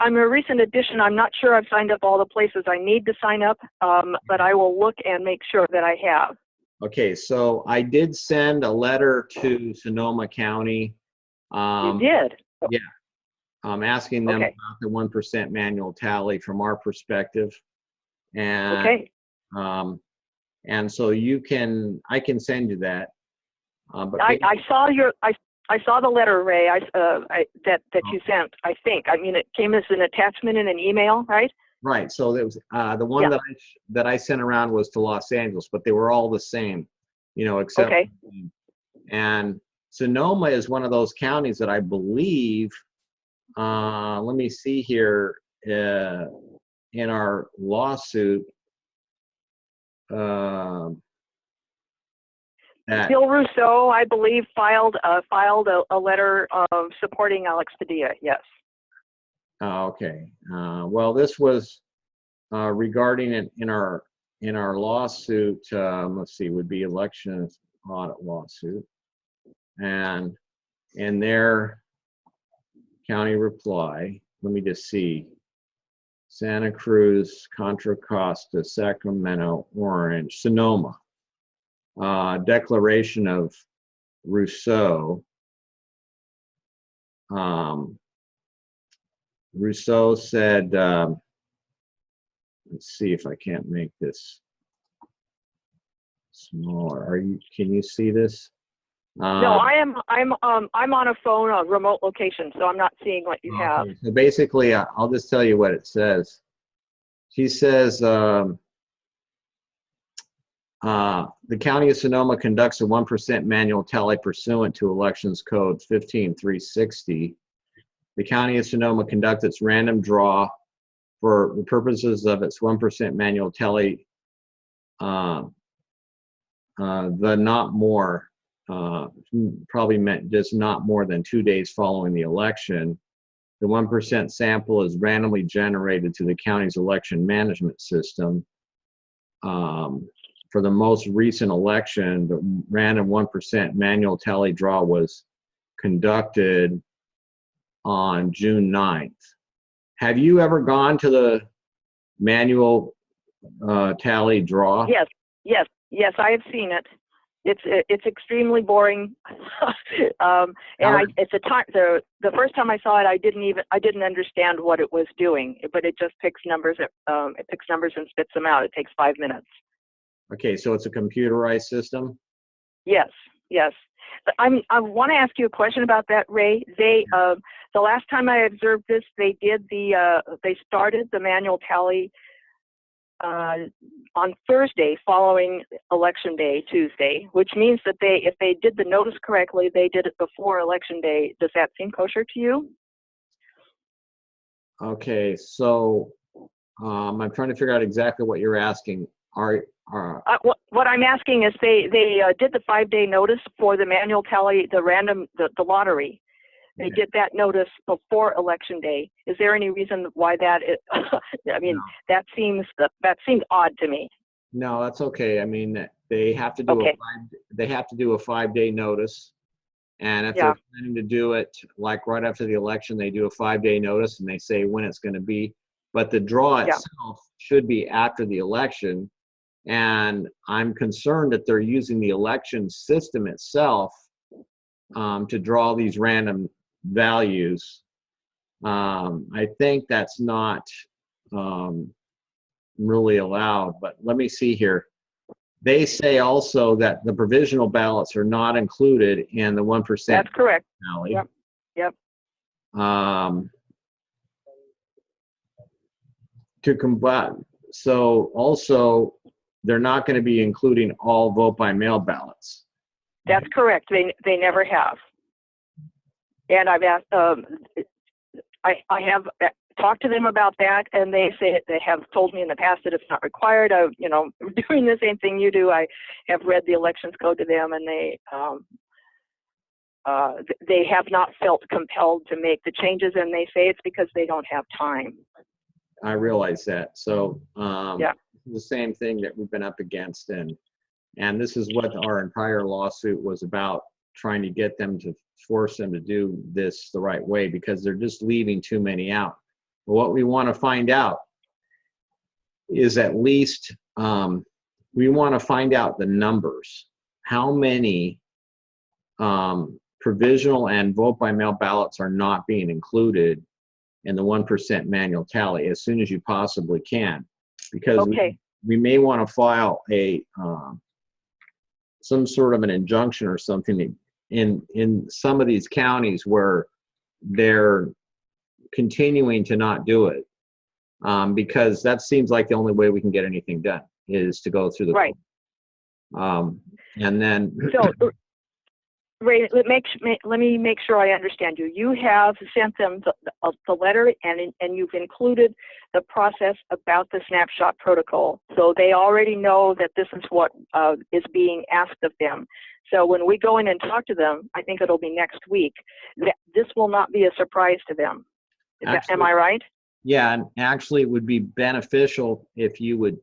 Speaker 7: addition. I'm not sure I've signed up all the places I need to sign up, but I will look and make sure that I have.
Speaker 1: Okay, so I did send a letter to Sonoma County.
Speaker 7: You did?
Speaker 1: Yeah. I'm asking them
Speaker 7: Okay.
Speaker 1: about the 1% manual tally from our perspective. And
Speaker 7: Okay.
Speaker 1: and so I can send you that. But
Speaker 7: I saw the letter, Ray. That you sent. I think. I mean, it came as an attachment in an email, right?
Speaker 1: right. So it was the one that I sent around was to Los Angeles, but they were all the same, except.
Speaker 7: Okay.
Speaker 1: And Sonoma is one of those counties that I believe. Let me see here. In our lawsuit.
Speaker 7: Bill Rousseau, I believe, filed a letter supporting Alex Padilla. Yes.
Speaker 1: Okay. Well, this was regarding it in our lawsuit. Let's see, would be election audit lawsuit, and in their county reply, let me just see. Santa Cruz, Contra Costa, Sacramento, Orange, Sonoma. Declaration of Rousseau. Rousseau said, let's see if I can't make this smaller. Can you see this?
Speaker 7: No, I'm on a phone, a remote location, so I'm not seeing what you have.
Speaker 1: So basically, I'll just tell you what it says. She says, the County of Sonoma conducts a 1% manual tally pursuant to Elections Code 15360. The County of Sonoma conducts its random draw for the purposes of its 1% manual tally. The not more probably meant just not more than 2 days following the election. The 1% sample is randomly generated to the county's election management system. For the most recent election, the random 1% manual tally draw was conducted on June 9th. Have you ever gone to the manual tally draw?
Speaker 7: Yes, I have seen it. It's extremely boring, it's a time. The first time I saw it, I didn't understand what it was doing, but it just picks numbers. It picks numbers and spits them out. It takes 5 minutes.
Speaker 1: Okay, so it's a computerized system?
Speaker 7: Yes. But I want to ask you a question about that, Ray. The last time I observed this, they started the manual tally on Thursday following Election Day, Tuesday, which means that if they did the notice correctly, they did it before Election Day. Does that seem kosher to you?
Speaker 1: Okay, so I'm trying to figure out exactly what you're asking.
Speaker 7: What I'm asking is they did the 5-day notice for the manual tally, the lottery. They
Speaker 1: Okay.
Speaker 7: did that notice before election day. Is there any reason why that is? I mean,
Speaker 1: No.
Speaker 7: that seems odd to me.
Speaker 1: No, that's okay. I mean, they have to do
Speaker 7: Okay.
Speaker 1: they have to do a 5-day notice. And if
Speaker 7: Yeah.
Speaker 1: they're planning to do it like right after the election, they do a 5-day notice and they say when it's going to be. But the draw
Speaker 7: Yeah.
Speaker 1: itself should be after the election. And I'm concerned that they're using the election system itself to draw these random values. I think that's not really allowed, but let me see here. They say also that the provisional ballots are not included in the 1%
Speaker 7: That's correct.
Speaker 1: tally.
Speaker 7: Yep. Yep.
Speaker 1: To combat, so also they're not going to be including all vote by mail ballots.
Speaker 7: That's correct. They never have. And I've asked. I have talked to them about that, and they say they have told me in the past that it's not required. Doing the same thing you do. I have read the elections code to them, and they have not felt compelled to make the changes, and they say it's because they don't have time.
Speaker 1: I realize that. So
Speaker 7: Yeah.
Speaker 1: the same thing that we've been up against, and this is what our entire lawsuit was about, trying to get them to force them to do this the right way, because they're just leaving too many out. But what we want to find out is at least we want to find out the numbers. How many provisional and vote by mail ballots are not being included in the 1% manual tally as soon as you possibly can, because
Speaker 7: Okay.
Speaker 1: we may want to file a some sort of an injunction or something in some of these counties where they're continuing to not do it, because that seems like the only way we can get anything done is to go through the
Speaker 7: Right.
Speaker 1: and then
Speaker 7: So, Ray, let me make sure I understand you. You have sent them the letter, and you've included the process about the snapshot protocol. So they already know that this is what is being asked of them. So when we go in and talk to them, I think it'll be next week, this will not be a surprise to them. Am I right?
Speaker 1: Yeah, and actually it would be beneficial if you would,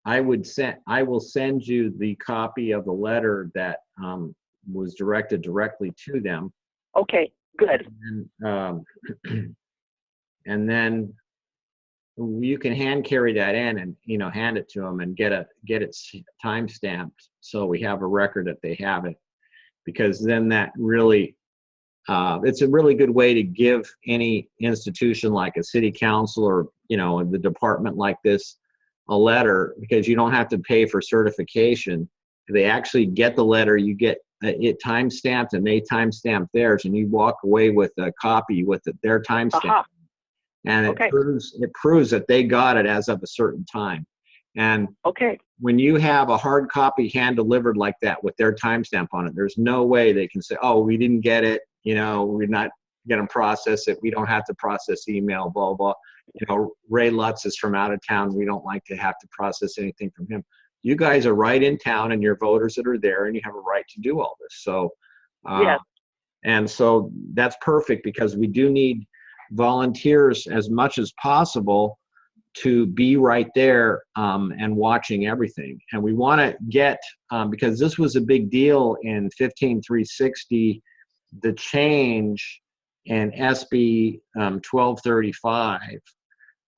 Speaker 1: I will send you the copy of the letter that was directed directly to them.
Speaker 7: Okay, good.
Speaker 1: And then you can hand carry that in and hand it to them and get it time stamped so we have a record that they have it, because then that really it's a really good way to give any institution like a city council or the department like this a letter, because you don't have to pay for certification. They actually get the letter, you get it time stamped, and they time stamp theirs, and you walk away with a copy with their time stamp. And it proves that they got it as of a certain time. And when you have a hard copy hand delivered like that with their timestamp on it, there's no way they can say, oh, we didn't get it, we're not going to process it, we don't have to process email, blah blah. Ray Lutz is from out of town, we don't like to have to process anything from him. You guys are right in town, and your voters that are there, and you have a right to do all this. So and so that's perfect, because we do need volunteers as much as possible to be right there and watching everything. And we want to get, because this was a big deal in 15360, the change in SB 1235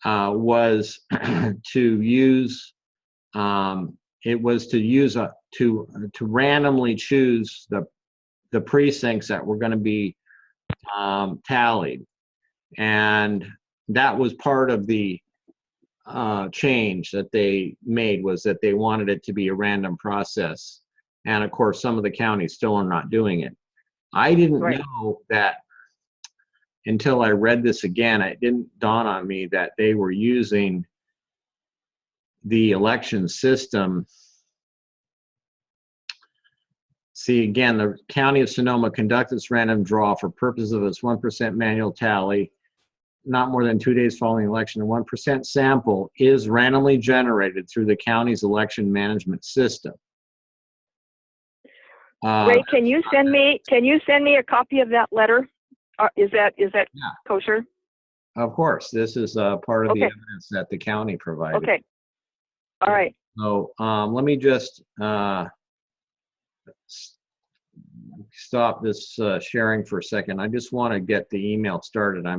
Speaker 1: was to use, to randomly choose the precincts that were going to be tallied. And that was part of the change that they made, was that they wanted it to be a random process. And of course, some of the counties still are not doing it. I didn't know that until I read this again. It didn't dawn on me that they were using the election system. See, again, the County of Sonoma conducted its random draw for purposes of its 1% manual tally not more than 2 days following the election. A 1% sample is randomly generated through the county's election management system.
Speaker 7: Ray, can you send me a copy of that letter? Is that
Speaker 1: Yeah.
Speaker 7: kosher?
Speaker 1: Of course, this is part of the evidence that the county provided.
Speaker 7: Okay. All right.
Speaker 1: So let me just stop this sharing for a second. I just want to get the email started. I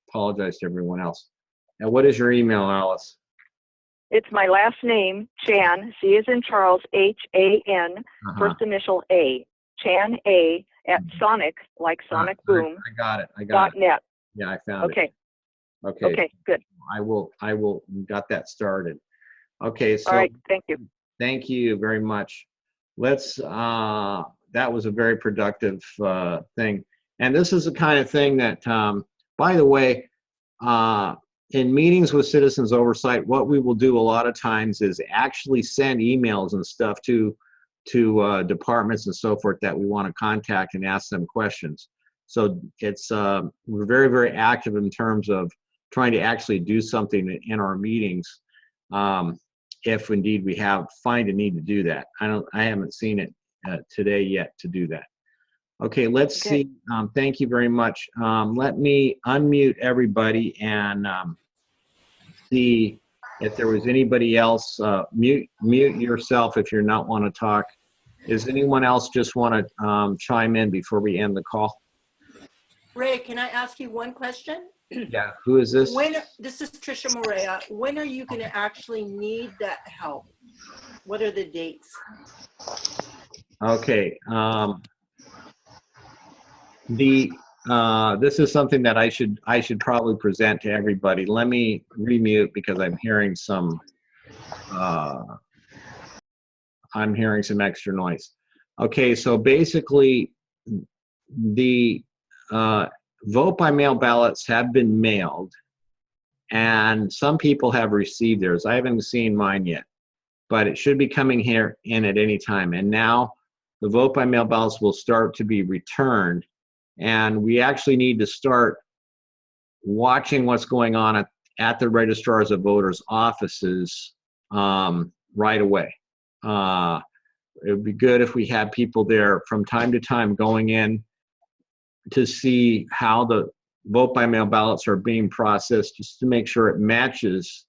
Speaker 1: apologize to everyone else. Now, what is your email, Alice?
Speaker 7: It's my last name, Chan, C as in Charles, H-A-N, first initial A, Chan A, at Sonic, like Sonic Boom.
Speaker 1: I got it.
Speaker 7: .net.
Speaker 1: Yeah, I found it.
Speaker 7: Okay, good.
Speaker 1: I will got that started. Okay, so
Speaker 7: all right, thank you.
Speaker 1: Thank you very much. Let's that was a very productive thing. And this is the kind of thing that by the way, in meetings with citizens oversight, what we will do a lot of times is actually send emails and stuff to departments and so forth that we want to contact and ask them questions. So it's we're very, very active in terms of trying to actually do something in our meetings, if indeed we find a need to do that. I haven't seen it today yet to do that. Okay, let's see. Thank you very much. Let me unmute everybody and see if there was anybody else. Mute yourself if you're not want to talk. Does anyone else just want to chime in before we end the call?
Speaker 4: Ray, can I ask you one question?
Speaker 1: Yeah, who is this?
Speaker 4: This is Trisha Morea. When are you going to actually need that help? What are the dates?
Speaker 1: Okay. This is something that I should probably present to everybody. Let me remute because I'm hearing some extra noise. Okay, so basically the vote by mail ballots have been mailed and some people have received theirs. I haven't seen mine yet, but it should be coming here in at any time. And now the vote by mail ballots will start to be returned. And we actually need to start watching what's going on at the registrars of voters offices right away. It would be good if we had people there from time to time going in to see how the vote by mail ballots are being processed, just to make sure it matches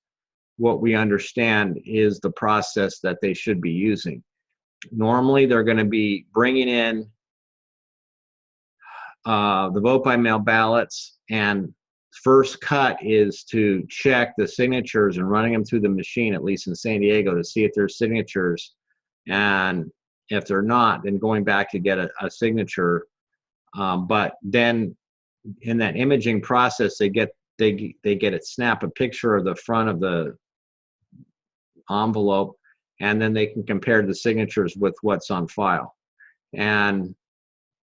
Speaker 1: what we understand is the process that they should be using. Normally, they're going to be bringing in the vote by mail ballots, and first cut is to check the signatures and running them through the machine, at least in San Diego, to see if there's signatures. And if they're not, then going back to get a signature. But then in that imaging process, they get it, snap a picture of the front of the envelope, and then they can compare the signatures with what's on file. And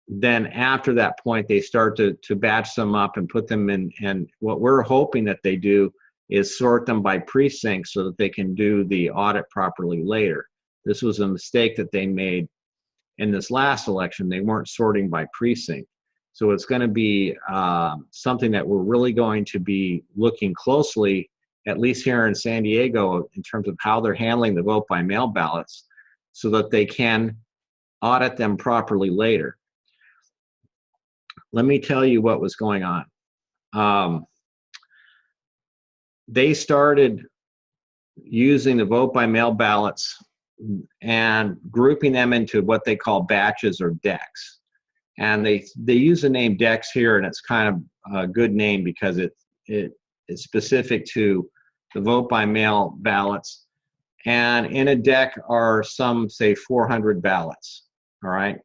Speaker 1: then after that point, they start to batch them up and put them in. And what we're hoping that they do is sort them by precinct so that they can do the audit properly later. This was a mistake that they made in this last election. They weren't sorting by precinct. So it's going to be something that we're really going to be looking closely, at least here in San Diego, in terms of how they're handling the vote by mail ballots so that they can audit them properly later. Let me tell you what was going on. They started using the vote by mail ballots and grouping them into what they call batches or decks. And they use the name decks here, and it's kind of a good name because it's specific to the vote by mail ballots. And in a deck are some, say, 400 ballots, all right?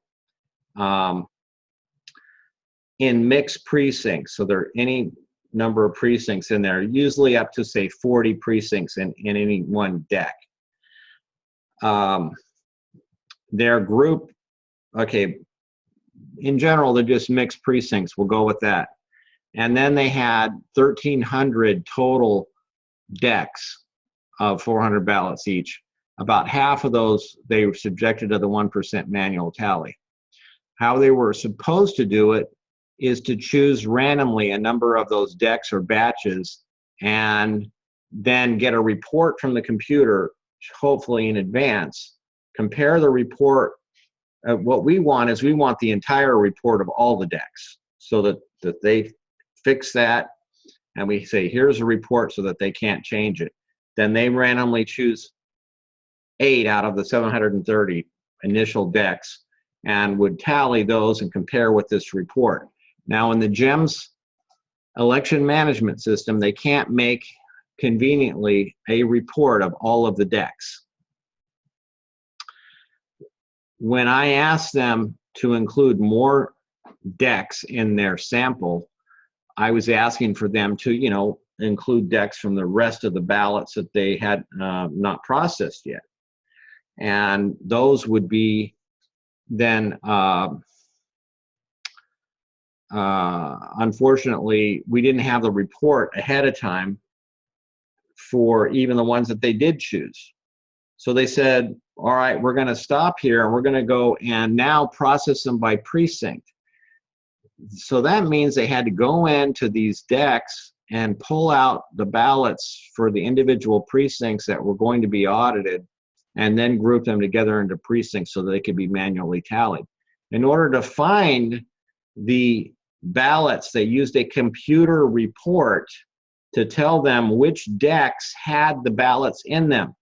Speaker 1: In mixed precincts, so there are any number of precincts in there, usually up to, say, 40 precincts in any one deck. Their group, okay, in general, they're just mixed precincts. We'll go with that. And then they had 1,300 total decks of 400 ballots each. About half of those, they were subjected to the 1% manual tally. How they were supposed to do it is to choose randomly a number of those decks or batches and then get a report from the computer, hopefully in advance, compare the report. What we want is we want the entire report of all the decks so that they fix that, and we say, here's a report so that they can't change it. Then they randomly choose 8 out of the 730 initial decks and would tally those and compare with this report. Now in the GEMS election management system, they can't make conveniently a report of all of the decks. When I asked them to include more decks in their sample, I was asking for them to, you know, include decks from the rest of the ballots that they had not processed yet. And those would be then, unfortunately, we didn't have the report ahead of time for even the ones that they did choose. So they said, all right, we're going to stop here and we're going to go and now process them by precinct. So that means they had to go into these decks and pull out the ballots for the individual precincts that were going to be audited and then group them together into precincts so that they could be manually tallied. In order to find the ballots, they used a computer report to tell them which decks had the ballots in them.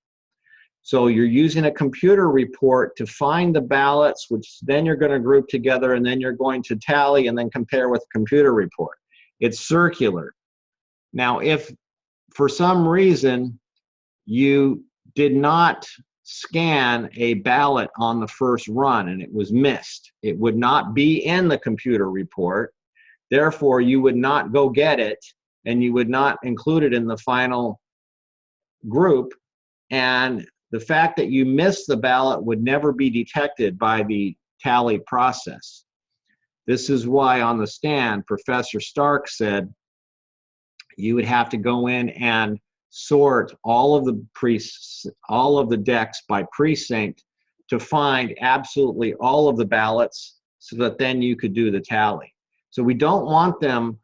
Speaker 1: So you're using a computer report to find the ballots, which then you're going to group together, and then you're going to tally and then compare with the computer report. It's circular. Now, if for some reason you did not scan a ballot on the first run and it was missed, it would not be in the computer report. Therefore, you would not go get it and you would not include it in the final group. And the fact that you missed the ballot would never be detected by the tally process. This is why on the stand, Professor Stark said you would have to go in and sort all of the decks by precinct to find absolutely all of the ballots so that then you could do the tally. So we don't want them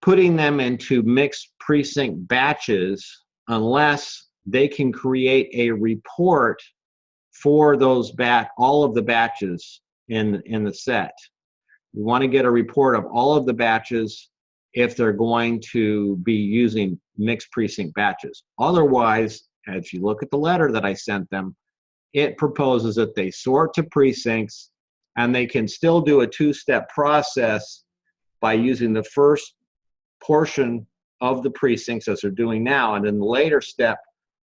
Speaker 1: putting them into mixed precinct batches unless they can create a report for those all of the batches in the set. We want to get a report of all of the batches if they're going to be using mixed precinct batches. Otherwise, as you look at the letter that I sent them, it proposes that they sort to precincts and they can still do a two-step process by using the first portion of the precincts as they're doing now, and then the later step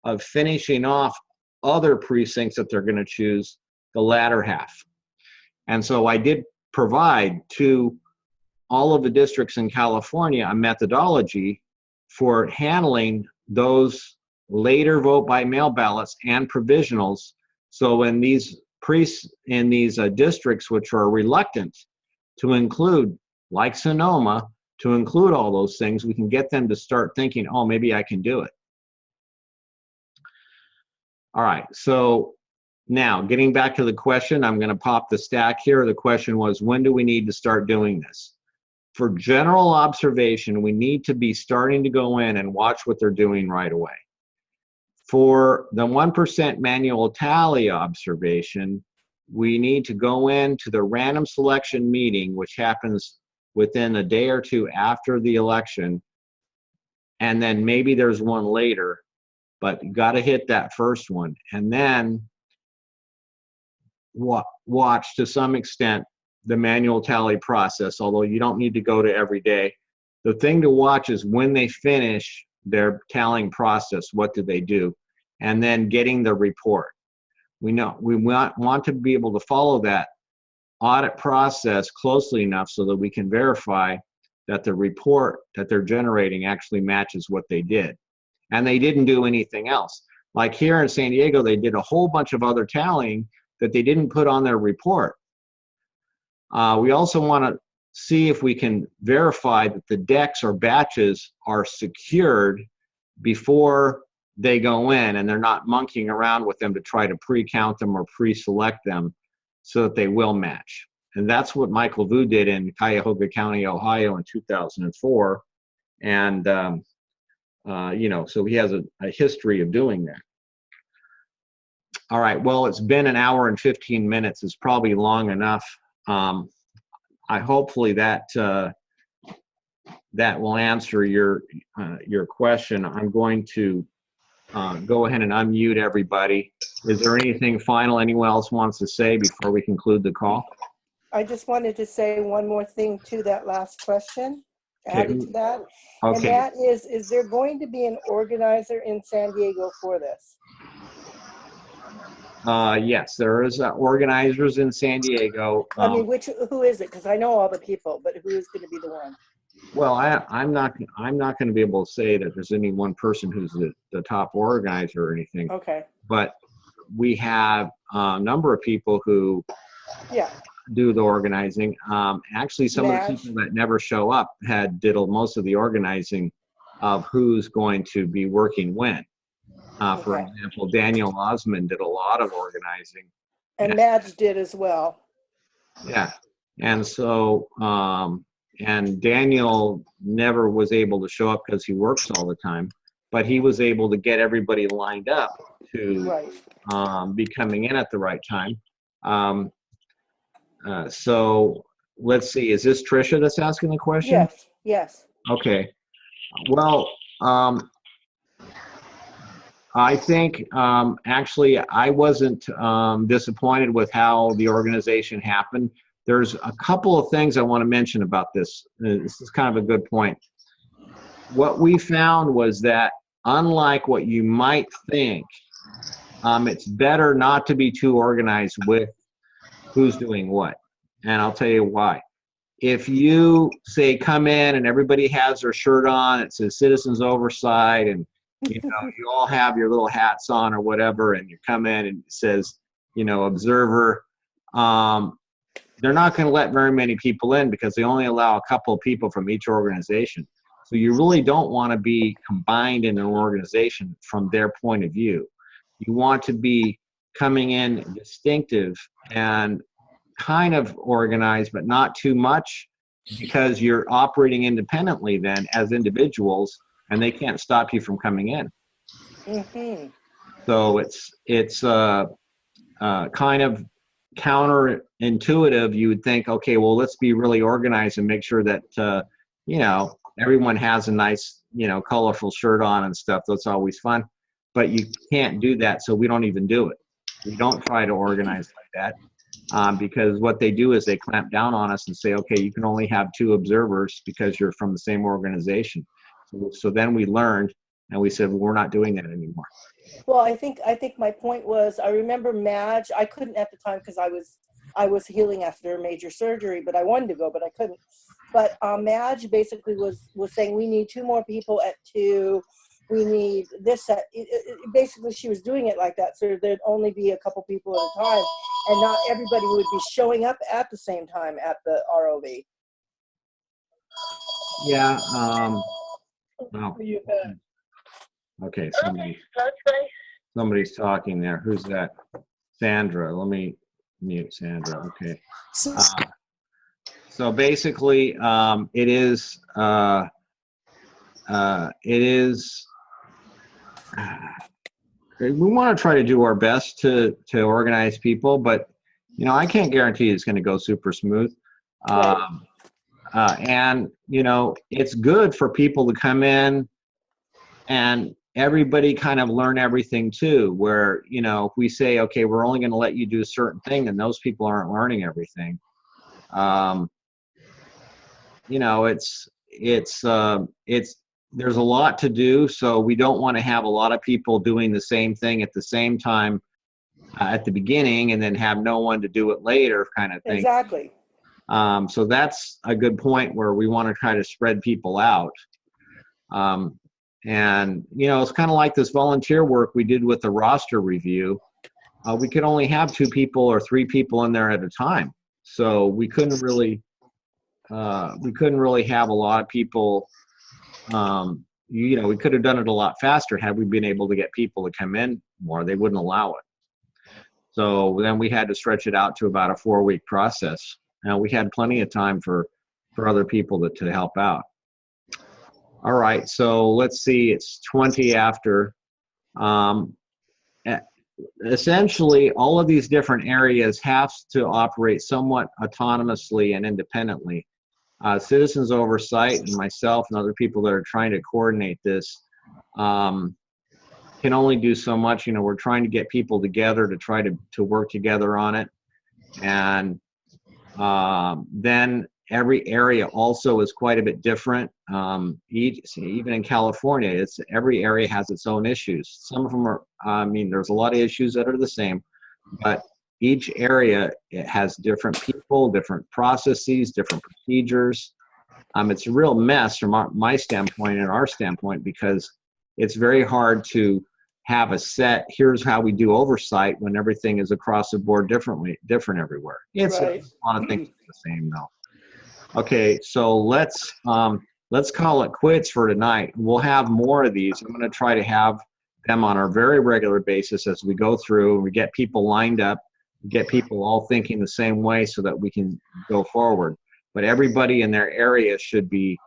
Speaker 1: of finishing off other precincts that they're going to choose the latter half. And so I did provide to all of the districts in California a methodology for handling those later vote by mail ballots and provisionals. So in these districts which are reluctant to include, like Sonoma, to include all those things, we can get them to start thinking, oh, maybe I can do it. All right, so now getting back to the question, I'm going to pop the stack here. The question was, when do we need to start doing this? For general observation, we need to be starting to go in and watch what they're doing right away. For the 1% manual tally observation, we need to go into the random selection meeting, which happens within a day or two after the election, and then maybe there's one later, but you got to hit that first one, and then watch to some extent the manual tally process, although you don't need to go to every day. The thing to watch is when they finish their tallying process, what do they do? And then getting the report. We want to be able to follow that audit process closely enough so that we can verify that the report that they're generating actually matches what they did. And they didn't do anything else. Like here in San Diego, they did a whole bunch of other tallying that they didn't put on their report. We also want to see if we can verify that the decks or batches are secured before they go in and they're not monkeying around with them to try to pre-count them or pre-select them so that they will match. that's what Michael Vu did in Cuyahoga County, Ohio in 2004. And, so he has a history of doing that. All right, well, it's been an hour and 15 minutes. It's probably long enough. Hopefully that will answer your question. I'm going to go ahead and unmute everybody. Is there anything final anyone else wants to say before we conclude the call?
Speaker 4: I just wanted to say one more thing to that last question, added to that. And
Speaker 1: Okay.
Speaker 4: that is there going to be an organizer in San Diego for this?
Speaker 1: Yes, there is organizers in San Diego.
Speaker 4: I mean, who is it? Because I know all the people, but who is going to be the one?
Speaker 1: Well, I'm not going to be able to say that there's any one person who's the top organizer or anything.
Speaker 4: Okay.
Speaker 1: But we have a number of people who do the organizing. Actually, some of the people that never show up did most of the organizing of who's going to be working when. For example, Daniel Osmond did a lot of organizing.
Speaker 4: And Madge did as well.
Speaker 1: Yeah. And so, and Daniel never was able to show up because he works all the time, but he was able to get everybody lined up to be coming in at the right time. So let's see, is this Tricia that's asking the question?
Speaker 4: Yes, yes.
Speaker 1: Okay. Well, I think actually I wasn't disappointed with how the organization happened. There's a couple of things I want to mention about this. This is kind of a good point. What we found was that unlike what you might think, it's better not to be too organized with who's doing what. And I'll tell you why. If you say come in and everybody has their shirt on, it says citizens oversight, and you all have your little hats on or whatever, and you come in and it says, observer, they're not going to let very many people in because they only allow a couple of people from each organization. So you really don't want to be combined in an organization from their point of view. You want to be coming in distinctive and kind of organized, but not too much, because you're operating independently then as individuals, and they can't stop you from coming in.
Speaker 4: Mm-hmm.
Speaker 1: So it's kind of counterintuitive. You would think, okay, well, let's be really organized and make sure that everyone has a nice colorful shirt on and stuff. That's always fun, but you can't do that, so we don't even do it. We don't try to organize like that. Because what they do is they clamp down on us and say, okay, you can only have 2 observers because you're from the same organization. So then we learned, and we said, well, we're not doing that anymore.
Speaker 4: Well, I think my point was, I remember Madge, I couldn't at the time because I was healing after a major surgery, but I wanted to go, but I couldn't. But Madge basically was saying, we need 2 more people at 2. We need this. Basically, she was doing it like that, so there'd only be a couple people at a time, and not everybody would be showing up at the same time at the ROV.
Speaker 1: Yeah. Well, okay. Somebody's talking there. Who's that? Sandra. Let me mute Sandra. Okay. So basically, it is. We want to try to do our best to organize people, but I can't guarantee it's going to go super smooth. And it's good for people to come in and everybody kind of learn everything too, where if we say, okay, we're only going to let you do a certain thing, and those people aren't learning everything. There's a lot to do, so we don't want to have a lot of people doing the same thing at the same time at the beginning and then have no one to do it later, kind of thing.
Speaker 4: Exactly.
Speaker 1: So that's a good point where we want to try to spread people out. And it's kind of like this volunteer work we did with the roster review. We could only have 2 people or 3 people in there at a time, so we couldn't really have a lot of people. We could have done it a lot faster had we been able to get people to come in more. They wouldn't allow it. So then we had to stretch it out to about a 4-week process. we had plenty of time for other people to help out. All right, so let's see, it's 20 after. Essentially, all of these different areas have to operate somewhat autonomously and independently. Citizens oversight and myself and other people that are trying to coordinate this can only do so much. You know, we're trying to get people together to try to work together on it. And then every area also is quite a bit different. Even in California, every area has its own issues. Some of them are, I mean, there's a lot of issues that are the same, but each area, it has different people, different processes, different procedures. It's a real mess from my standpoint and our standpoint, because it's very hard to have a set, here's how we do oversight, when everything is across the board different everywhere. It's
Speaker 4: Right.
Speaker 1: a lot of things are the same though. Okay, so let's call it quits for tonight. We'll have more of these. I'm going to try to have them on a very regular basis as we go through and we get people lined up, get people all thinking the same way so that we can go forward. But everybody in their area should be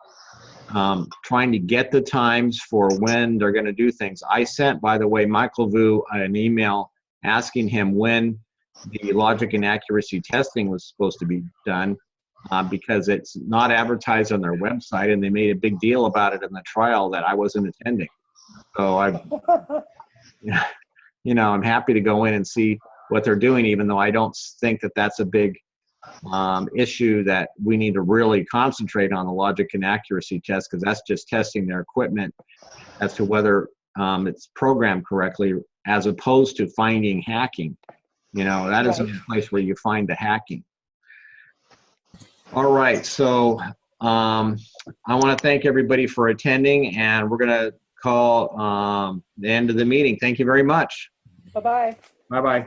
Speaker 1: trying to get the times for when they're going to do things. I sent, by the way, Michael Vu an email asking him when the logic and accuracy testing was supposed to be done, because it's not advertised on their website, and they made a big deal about it in the trial that I wasn't attending. So I'm happy to go in and see what they're doing, even though I don't think that that's a big issue that we need to really concentrate on, the logic and accuracy test, because that's just testing their equipment as to whether it's programmed correctly, as opposed to finding hacking. You know, that isn't a place where you find the hacking. All right, so I want to thank everybody for attending, and we're going to call the end of the meeting. Thank you very much.
Speaker 4: Bye-bye.
Speaker 1: Bye-bye.